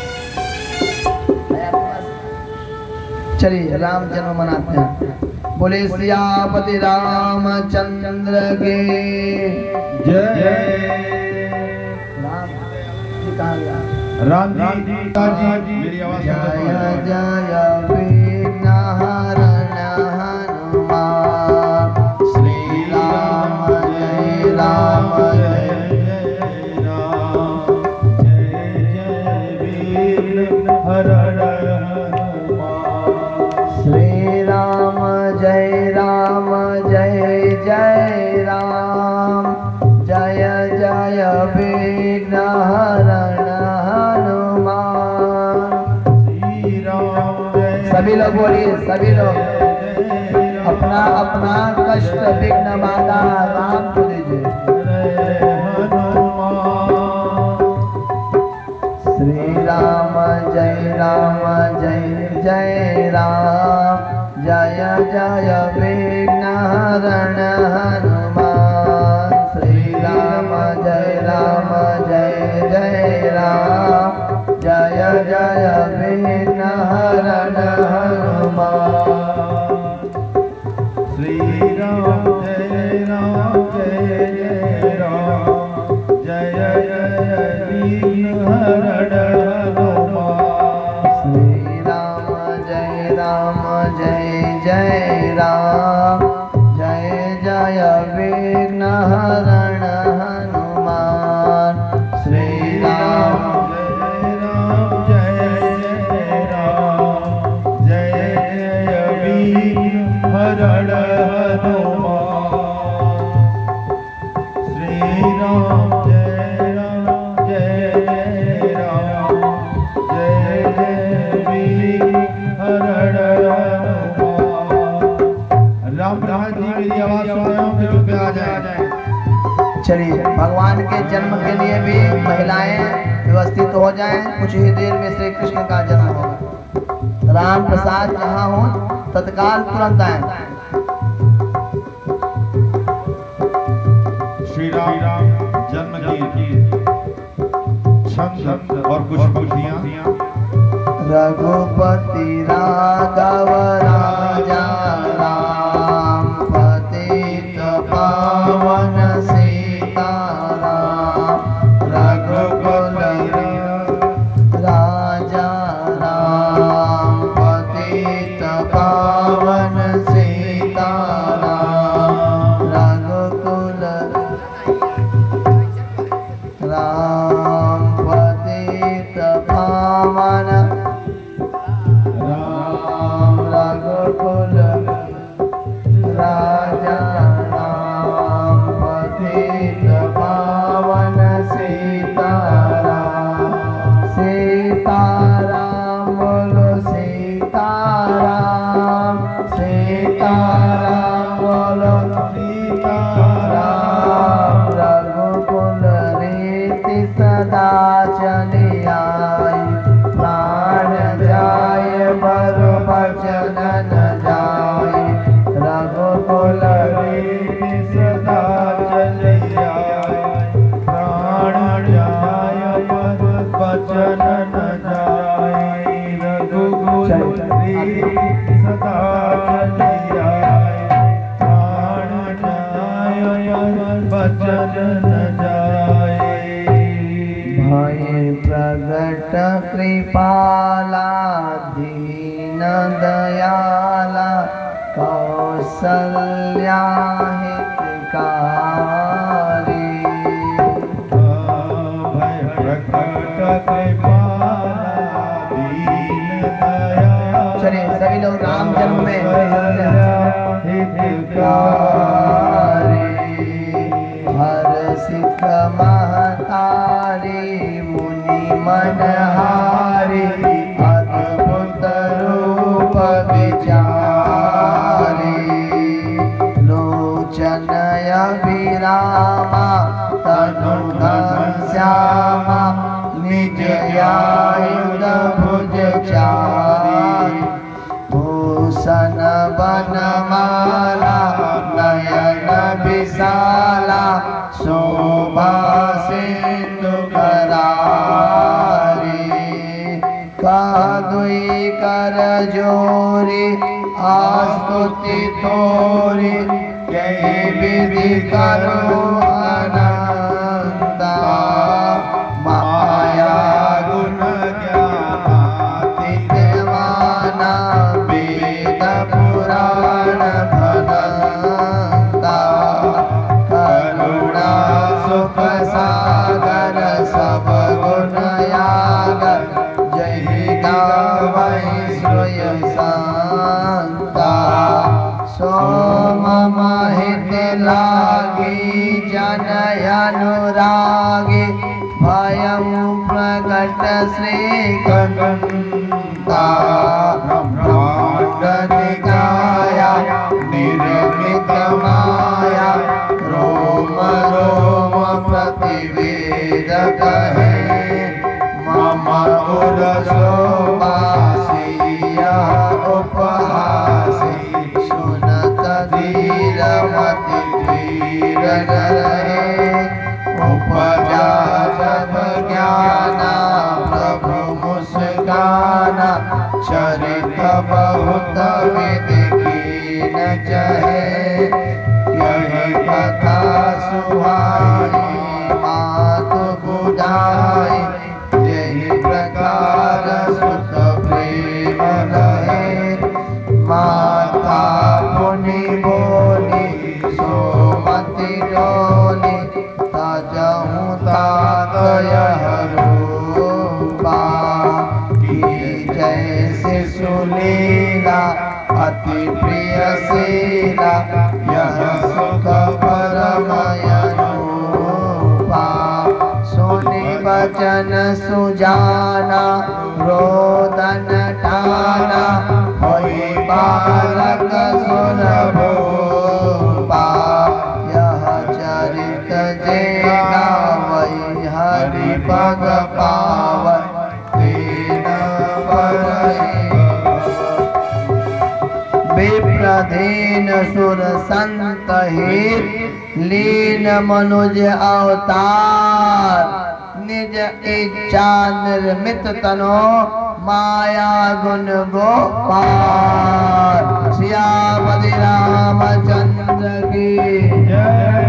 Speaker 1: चलिए राम जन्म मनाते हैं। बोले सियापति रामचंद्र के
Speaker 2: जय।
Speaker 1: राम जी कहाँ गया?
Speaker 2: राम जी मेरी आवाज
Speaker 1: जय जय विघ्नहरण हनुमान, श्री राम जय राम
Speaker 2: जय राम, जय जय विघ्नहरण
Speaker 1: श्री राम जय राम जय जय राम, जय जय विघ्नहरण हनुमान।
Speaker 2: श्री राम जय।
Speaker 1: सभी लोग बोलिए, सभी लोग अपना अपना कष्ट विघ्न बाधा राम को दीजिए। श्री राम जय जय राम, जय जय विघ्नहरण हनुमान। श्री राम जय जय राम, जय जय विघ्नहरण हनुमान।
Speaker 2: श्री राम जय राम, जय जय विघ्नहरण हनुमान।
Speaker 1: श्री राम जय जय राम, जय जय विघ्नहरण हनुमान। श्री राम
Speaker 2: जय राम, जय जय विघ्नहरण हनुमान। श्री राम जय राम, जय जय विघ्नहरण हनुमान। राम जी मेरी आवाज सुन रहे हो, फिर पे आ जाए।
Speaker 1: चलिए, भगवान के जन्म के लिए भी महिलाएं व्यवस्थित हो जाएं। कुछ ही देर में श्री कृष्ण का जन्म होगा। राम प्रसाद जहाँ हो तत्काल तुरंत आए।
Speaker 2: श्री राम जन्म की छंद और कुछ पंक्तियां।
Speaker 1: रघुपति राघव राजा राम,
Speaker 2: सदा चलिया प्राण जाय बचन न जाय रघुकुल सदा चलिया प्राण जाय बचन न जाय
Speaker 1: भय प्रगट कृपाला दीन दयाला कौसल्या हितकारी
Speaker 2: भय प्रकट कृपाला दीन दयाला
Speaker 1: चलिए सभी लोग राम जन्म में
Speaker 2: हितकारी
Speaker 1: हर सिख महतारी मुनि मनहारी अद्भुत रूप विचारी लोचन अभिरामा तनु श्यामा निज आयुध भुज चारि भूषण बनमाला नयन विशाला शोभा सिंधु करारी कादुई कर जोरी आस्तुति तोरी कई विधि करो अनंता माया
Speaker 2: गुण ज्ञानातीत
Speaker 1: देवाना वेद पुराण भनंता करुणा सुख सागर सब गुण यागर जय गावै श्रेय संता सोम महित लागी जन अनुरागी भयं प्रकट श्रीकंता ब्रह्मांड निकाया निर्मित माया रोम रोम प्रतिवेद कहे मम उरसोवासिया उपहासी सुनत धीर मति धीर रहे उपजा जब ज्ञाना प्रभु मुस्काना चरित बहुत विदिकीन चहे यही कथा सुहाई मातु बुझाई यही प्रकार सुत प्रेम रहे माता पुनि बोली सोमति डोली तजहु तात यह रूपा की जैसे सुलीला अति प्रिय शीला यह सुख परमय रूपा सुनि वचन सुजाना रोदन ठाना होई बालक सुर भूपा यह चरित जे गावै हरि पग पावै तीन परहि विप्रधीन सुर संत हित लीन मनुज अवतार निज इच्छा निर्मित तनो माया गुण गोपाल सियापति रामचंद्र की
Speaker 2: जय।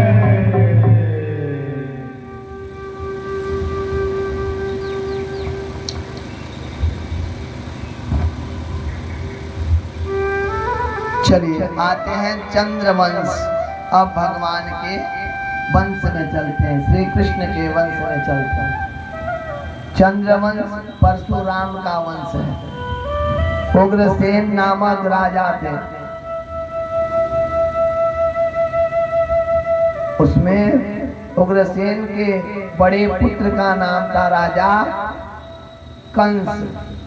Speaker 1: चलिए आते हैं चंद्रवंश। अब भगवान के वंश में चलते हैं, श्री कृष्ण के वंश में चलते हैं। चंद्रवंश परशुराम का वंश है। उग्रसेन नामक राजा थे, उसमें उग्रसेन के बड़े पुत्र का नाम था राजा कंस।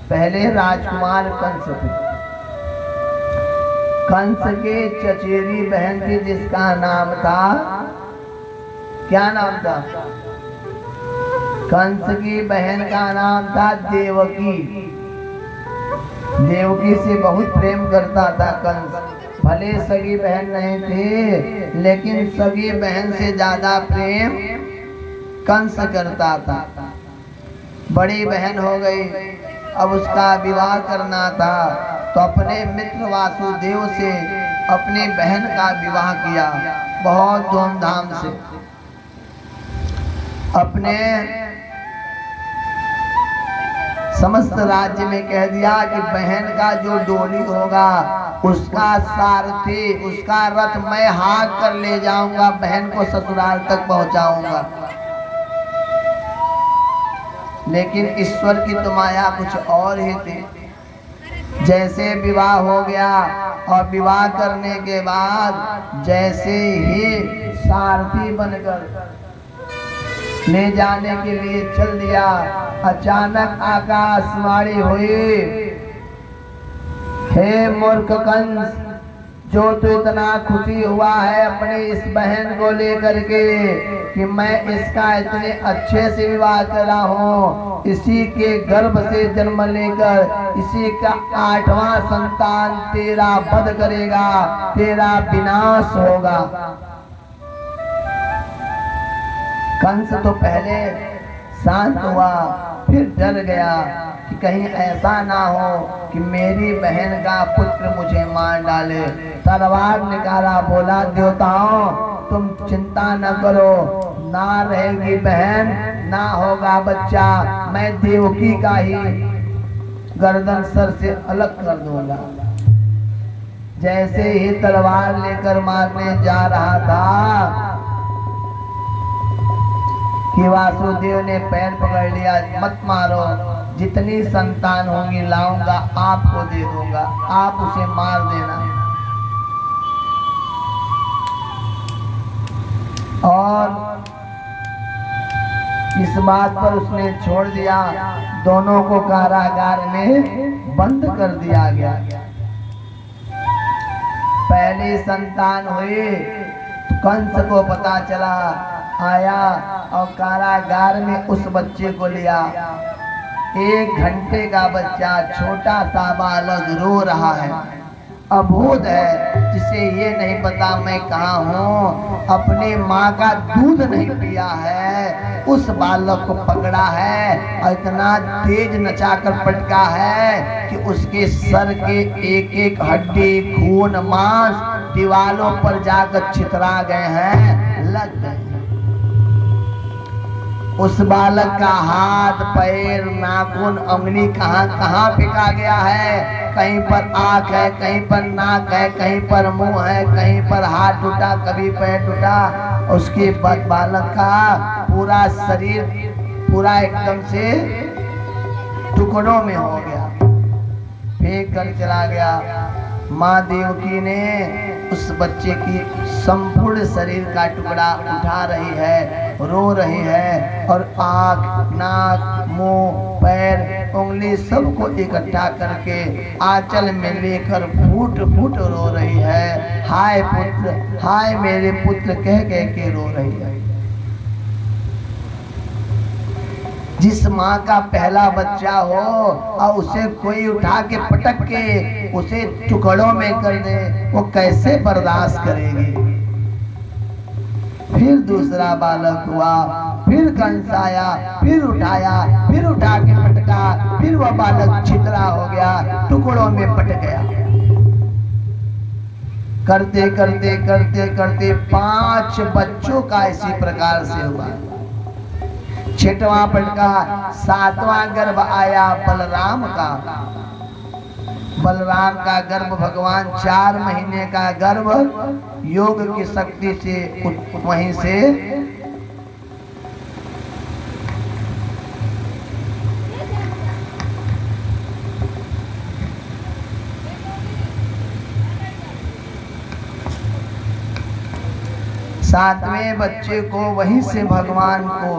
Speaker 1: पहले राजकुमार कंस थे। कंस के चचेरी बहन थी जिसका नाम था, क्या नाम था? कंस की बहन का नाम था देवकी। देवकी से बहुत प्रेम करता था कंस। भले सगी बहन नहीं थी, लेकिन सगी बहन से ज्यादा प्रेम कंस करता था। बड़ी बहन हो गई, अब उसका विवाह करना था, तो अपने मित्र वासुदेव से अपनी बहन का विवाह किया बहुत धूमधाम से। अपने समस्त राज्य में कह दिया कि बहन का जो डोली होगा उसका सारथी, उसका रथ मैं हाँक कर ले जाऊंगा, बहन को ससुराल तक पहुंचाऊंगा। लेकिन ईश्वर की तो माया कुछ और ही थी। जैसे विवाह हो गया और विवाह करने के बाद जैसे ही सारथी बनकर ले जाने के लिए चल दिया, अचानक आकाशवाणी हुई, हे मूर्ख कंस, जो तो इतना खुशी हुआ है अपने इस बहन को लेकर के कि मैं इसका इतने अच्छे से विवाह करा हूँ, इसी के गर्भ से जन्म लेकर इसी का 8वां संतान तेरा वध करेगा, तेरा विनाश होगा। कंस तो पहले शांत हुआ, फिर डर गया कि कहीं ऐसा ना हो कि मेरी बहन का पुत्र मुझे मार डाले। तलवार निकाला, बोला देवताओं तुम चिंता न करो, ना रहेगी बहन, ना होगा बच्चा, मैं देवकी का ही गर्दन सर से अलग कर दूंगा। जैसे ही तलवार लेकर मारने जा रहा था कि वासुदेव ने पैर पकड़ लिया, मत मारो, जितनी संतान होंगी लाऊंगा, आपको दे दूंगा, आप उसे मार देना। और इस बात पर उसने छोड़ दिया, दोनों को कारागार में बंद कर दिया गया। पहली संतान हुई, कंस को पता चला, आया और कारागार में उस बच्चे को लिया। 1 घंटे का बच्चा, छोटा सा बालक रो रहा है, अबोध है, जिसे ये नहीं पता मैं कहाँ हूँ, अपने माँ का दूध नहीं पिया है, उस बालक को पकड़ा है और इतना तेज नचाकर पटका है कि उसके सर के एक एक हड्डी, खून, मांस दीवालों पर जाकर छितरा गए हैं, लग गए। उस बालक का हाथ, पैर, नाखून, उंगली कहाँ कहाँ फेंका गया है। कहीं पर आँख है, कहीं पर नाक है, कहीं पर मुंह है, कहीं पर हाथ टूटा, कभी पैर टूटा। उसके बाद बालक का पूरा शरीर पूरा एकदम से टुकड़ों में हो गया, फेंक कर चला गया। माँ देवकी ने उस बच्चे की संपूर्ण शरीर का टुकड़ा उठा रही है, रो रही है और आँख, नाक, मुंह, पैर, उंगली सबको इकट्ठा करके आंचल में लेकर फूट फूट रो रही है। हाय पुत्र, हाय मेरे पुत्र कह कह के रो रही है। जिस माँ का पहला बच्चा हो और उसे कोई उठा के पटक के उसे टुकड़ों में कर दे, वो कैसे बर्दाश्त करेगी। फिर दूसरा बालक हुआ, फिर कंस आया, फिर उठाया, फिर उठा के पटका, फिर वह बालक छितरा हो गया, टुकड़ों में पट गया। करते करते करते करते 5 बच्चों का इसी प्रकार से हुआ। 6वां पटका, 7वां गर्भ आया बलराम का। बलराम का गर्भ भगवान 4 महीने का गर्भ योग की शक्ति से वहीं से सातवें बच्चे को वहीं से भगवान को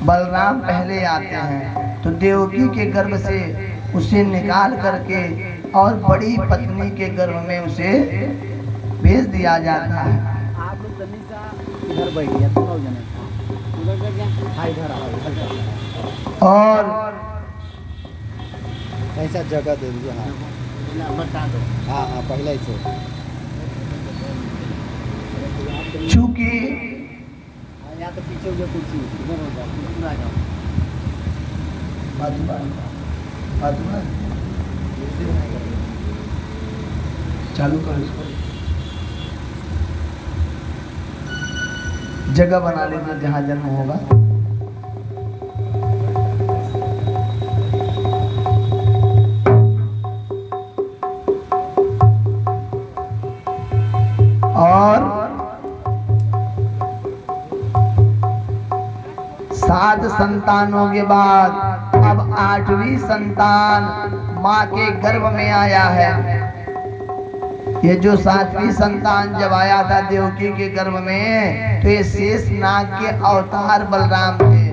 Speaker 1: बलराम पहले आते हैं तो देवकी के गर्भ से उसे निकाल करके और बड़ी पत्नी के गर्भ में उसे भेज दिया जाता है।
Speaker 3: आप लोग जल्दी से इधर बैठिए, दोनों जने इधर आओ।
Speaker 1: और
Speaker 3: ऐसा जगह दे दीजिए। हाँ बता दो। हाँ हाँ पहले ही से
Speaker 1: चूंकि
Speaker 3: यहाँ तो पीछे हो गया कुर्सी इधर हो जाओ इधर आ जाओ
Speaker 1: चालू करो इसको। जगह बना लेना जहाँ जन्म होगा। और 7 संतानों के बाद अब 8वीं संतान माँ के गर्भ में आया है। ये जो 7वीं संतान जब आया था देवकी के गर्भ में, तो ये शेष नाग के अवतार बलराम थे।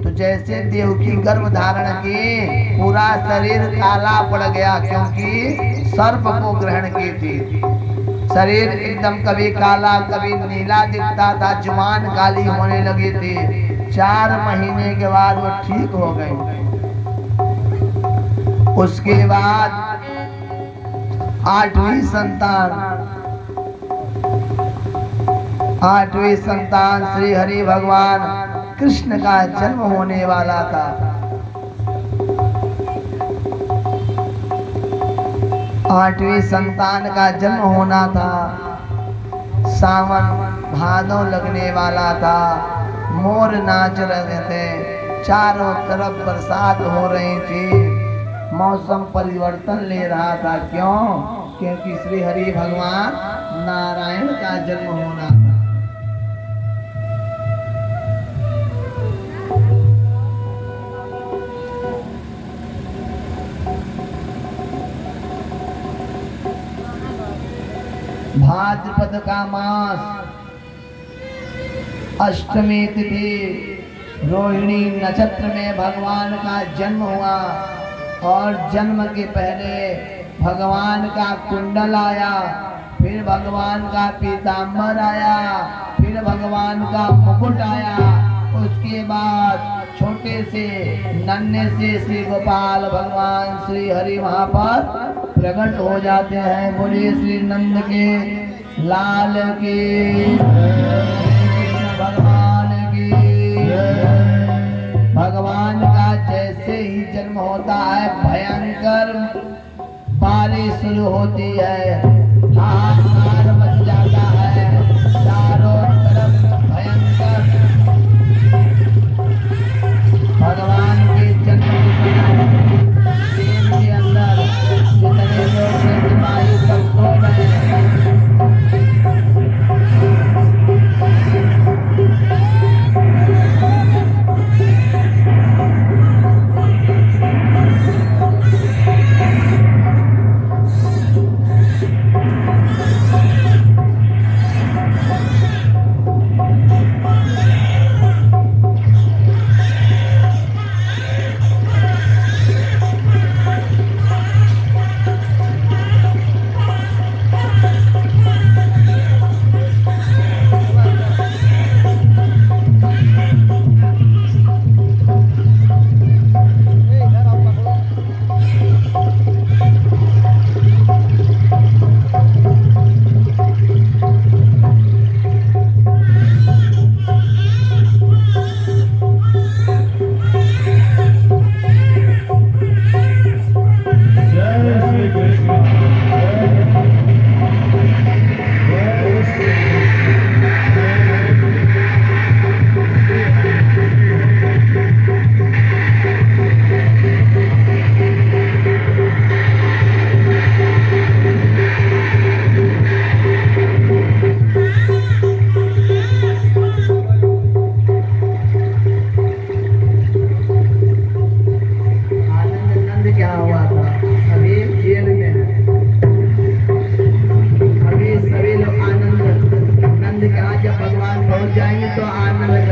Speaker 1: तो जैसे देवकी गर्भ धारण की, पूरा शरीर काला पड़ गया, क्योंकि सर्प को ग्रहण की थी। शरीर एकदम कभी काला कभी नीला दिखता था, जुबान काली होने लगी थी। 4 महीने के बाद वो ठीक हो गए। उसके बाद 8वीं संतान श्री हरि भगवान कृष्ण का जन्म होने वाला था। आठवीं संतान का जन्म होना था। सावन भादों लगने वाला था। मोर नाच रहे थे, चारों तरफ बरसात हो रही थी, मौसम परिवर्तन ले रहा था। क्यों? क्योंकि श्री हरि भगवान नारायण का जन्म होना था। भाद्रपद का मास, अष्टमी तिथि, रोहिणी नक्षत्र में भगवान का जन्म हुआ। और जन्म के पहले भगवान का कुंडल आया, फिर भगवान का पीताम्बर आया, फिर भगवान का मुकुट आया। उसके बाद छोटे से नन्हे से श्री गोपाल भगवान श्री हरि वहाँ पर प्रकट हो जाते हैं। बोलिए श्री नंद के लाल की, भगवान की। भगवान का जैसे ही जन्म होता है, भयंकर बारिश शुरू होती है, हाहाकार मच जाता है, चारों तरफ भयंकर। भगवान के जन्म के अंदर जितने लोग सिपाही सब सो गए हैं। जाएंगे तो आनंद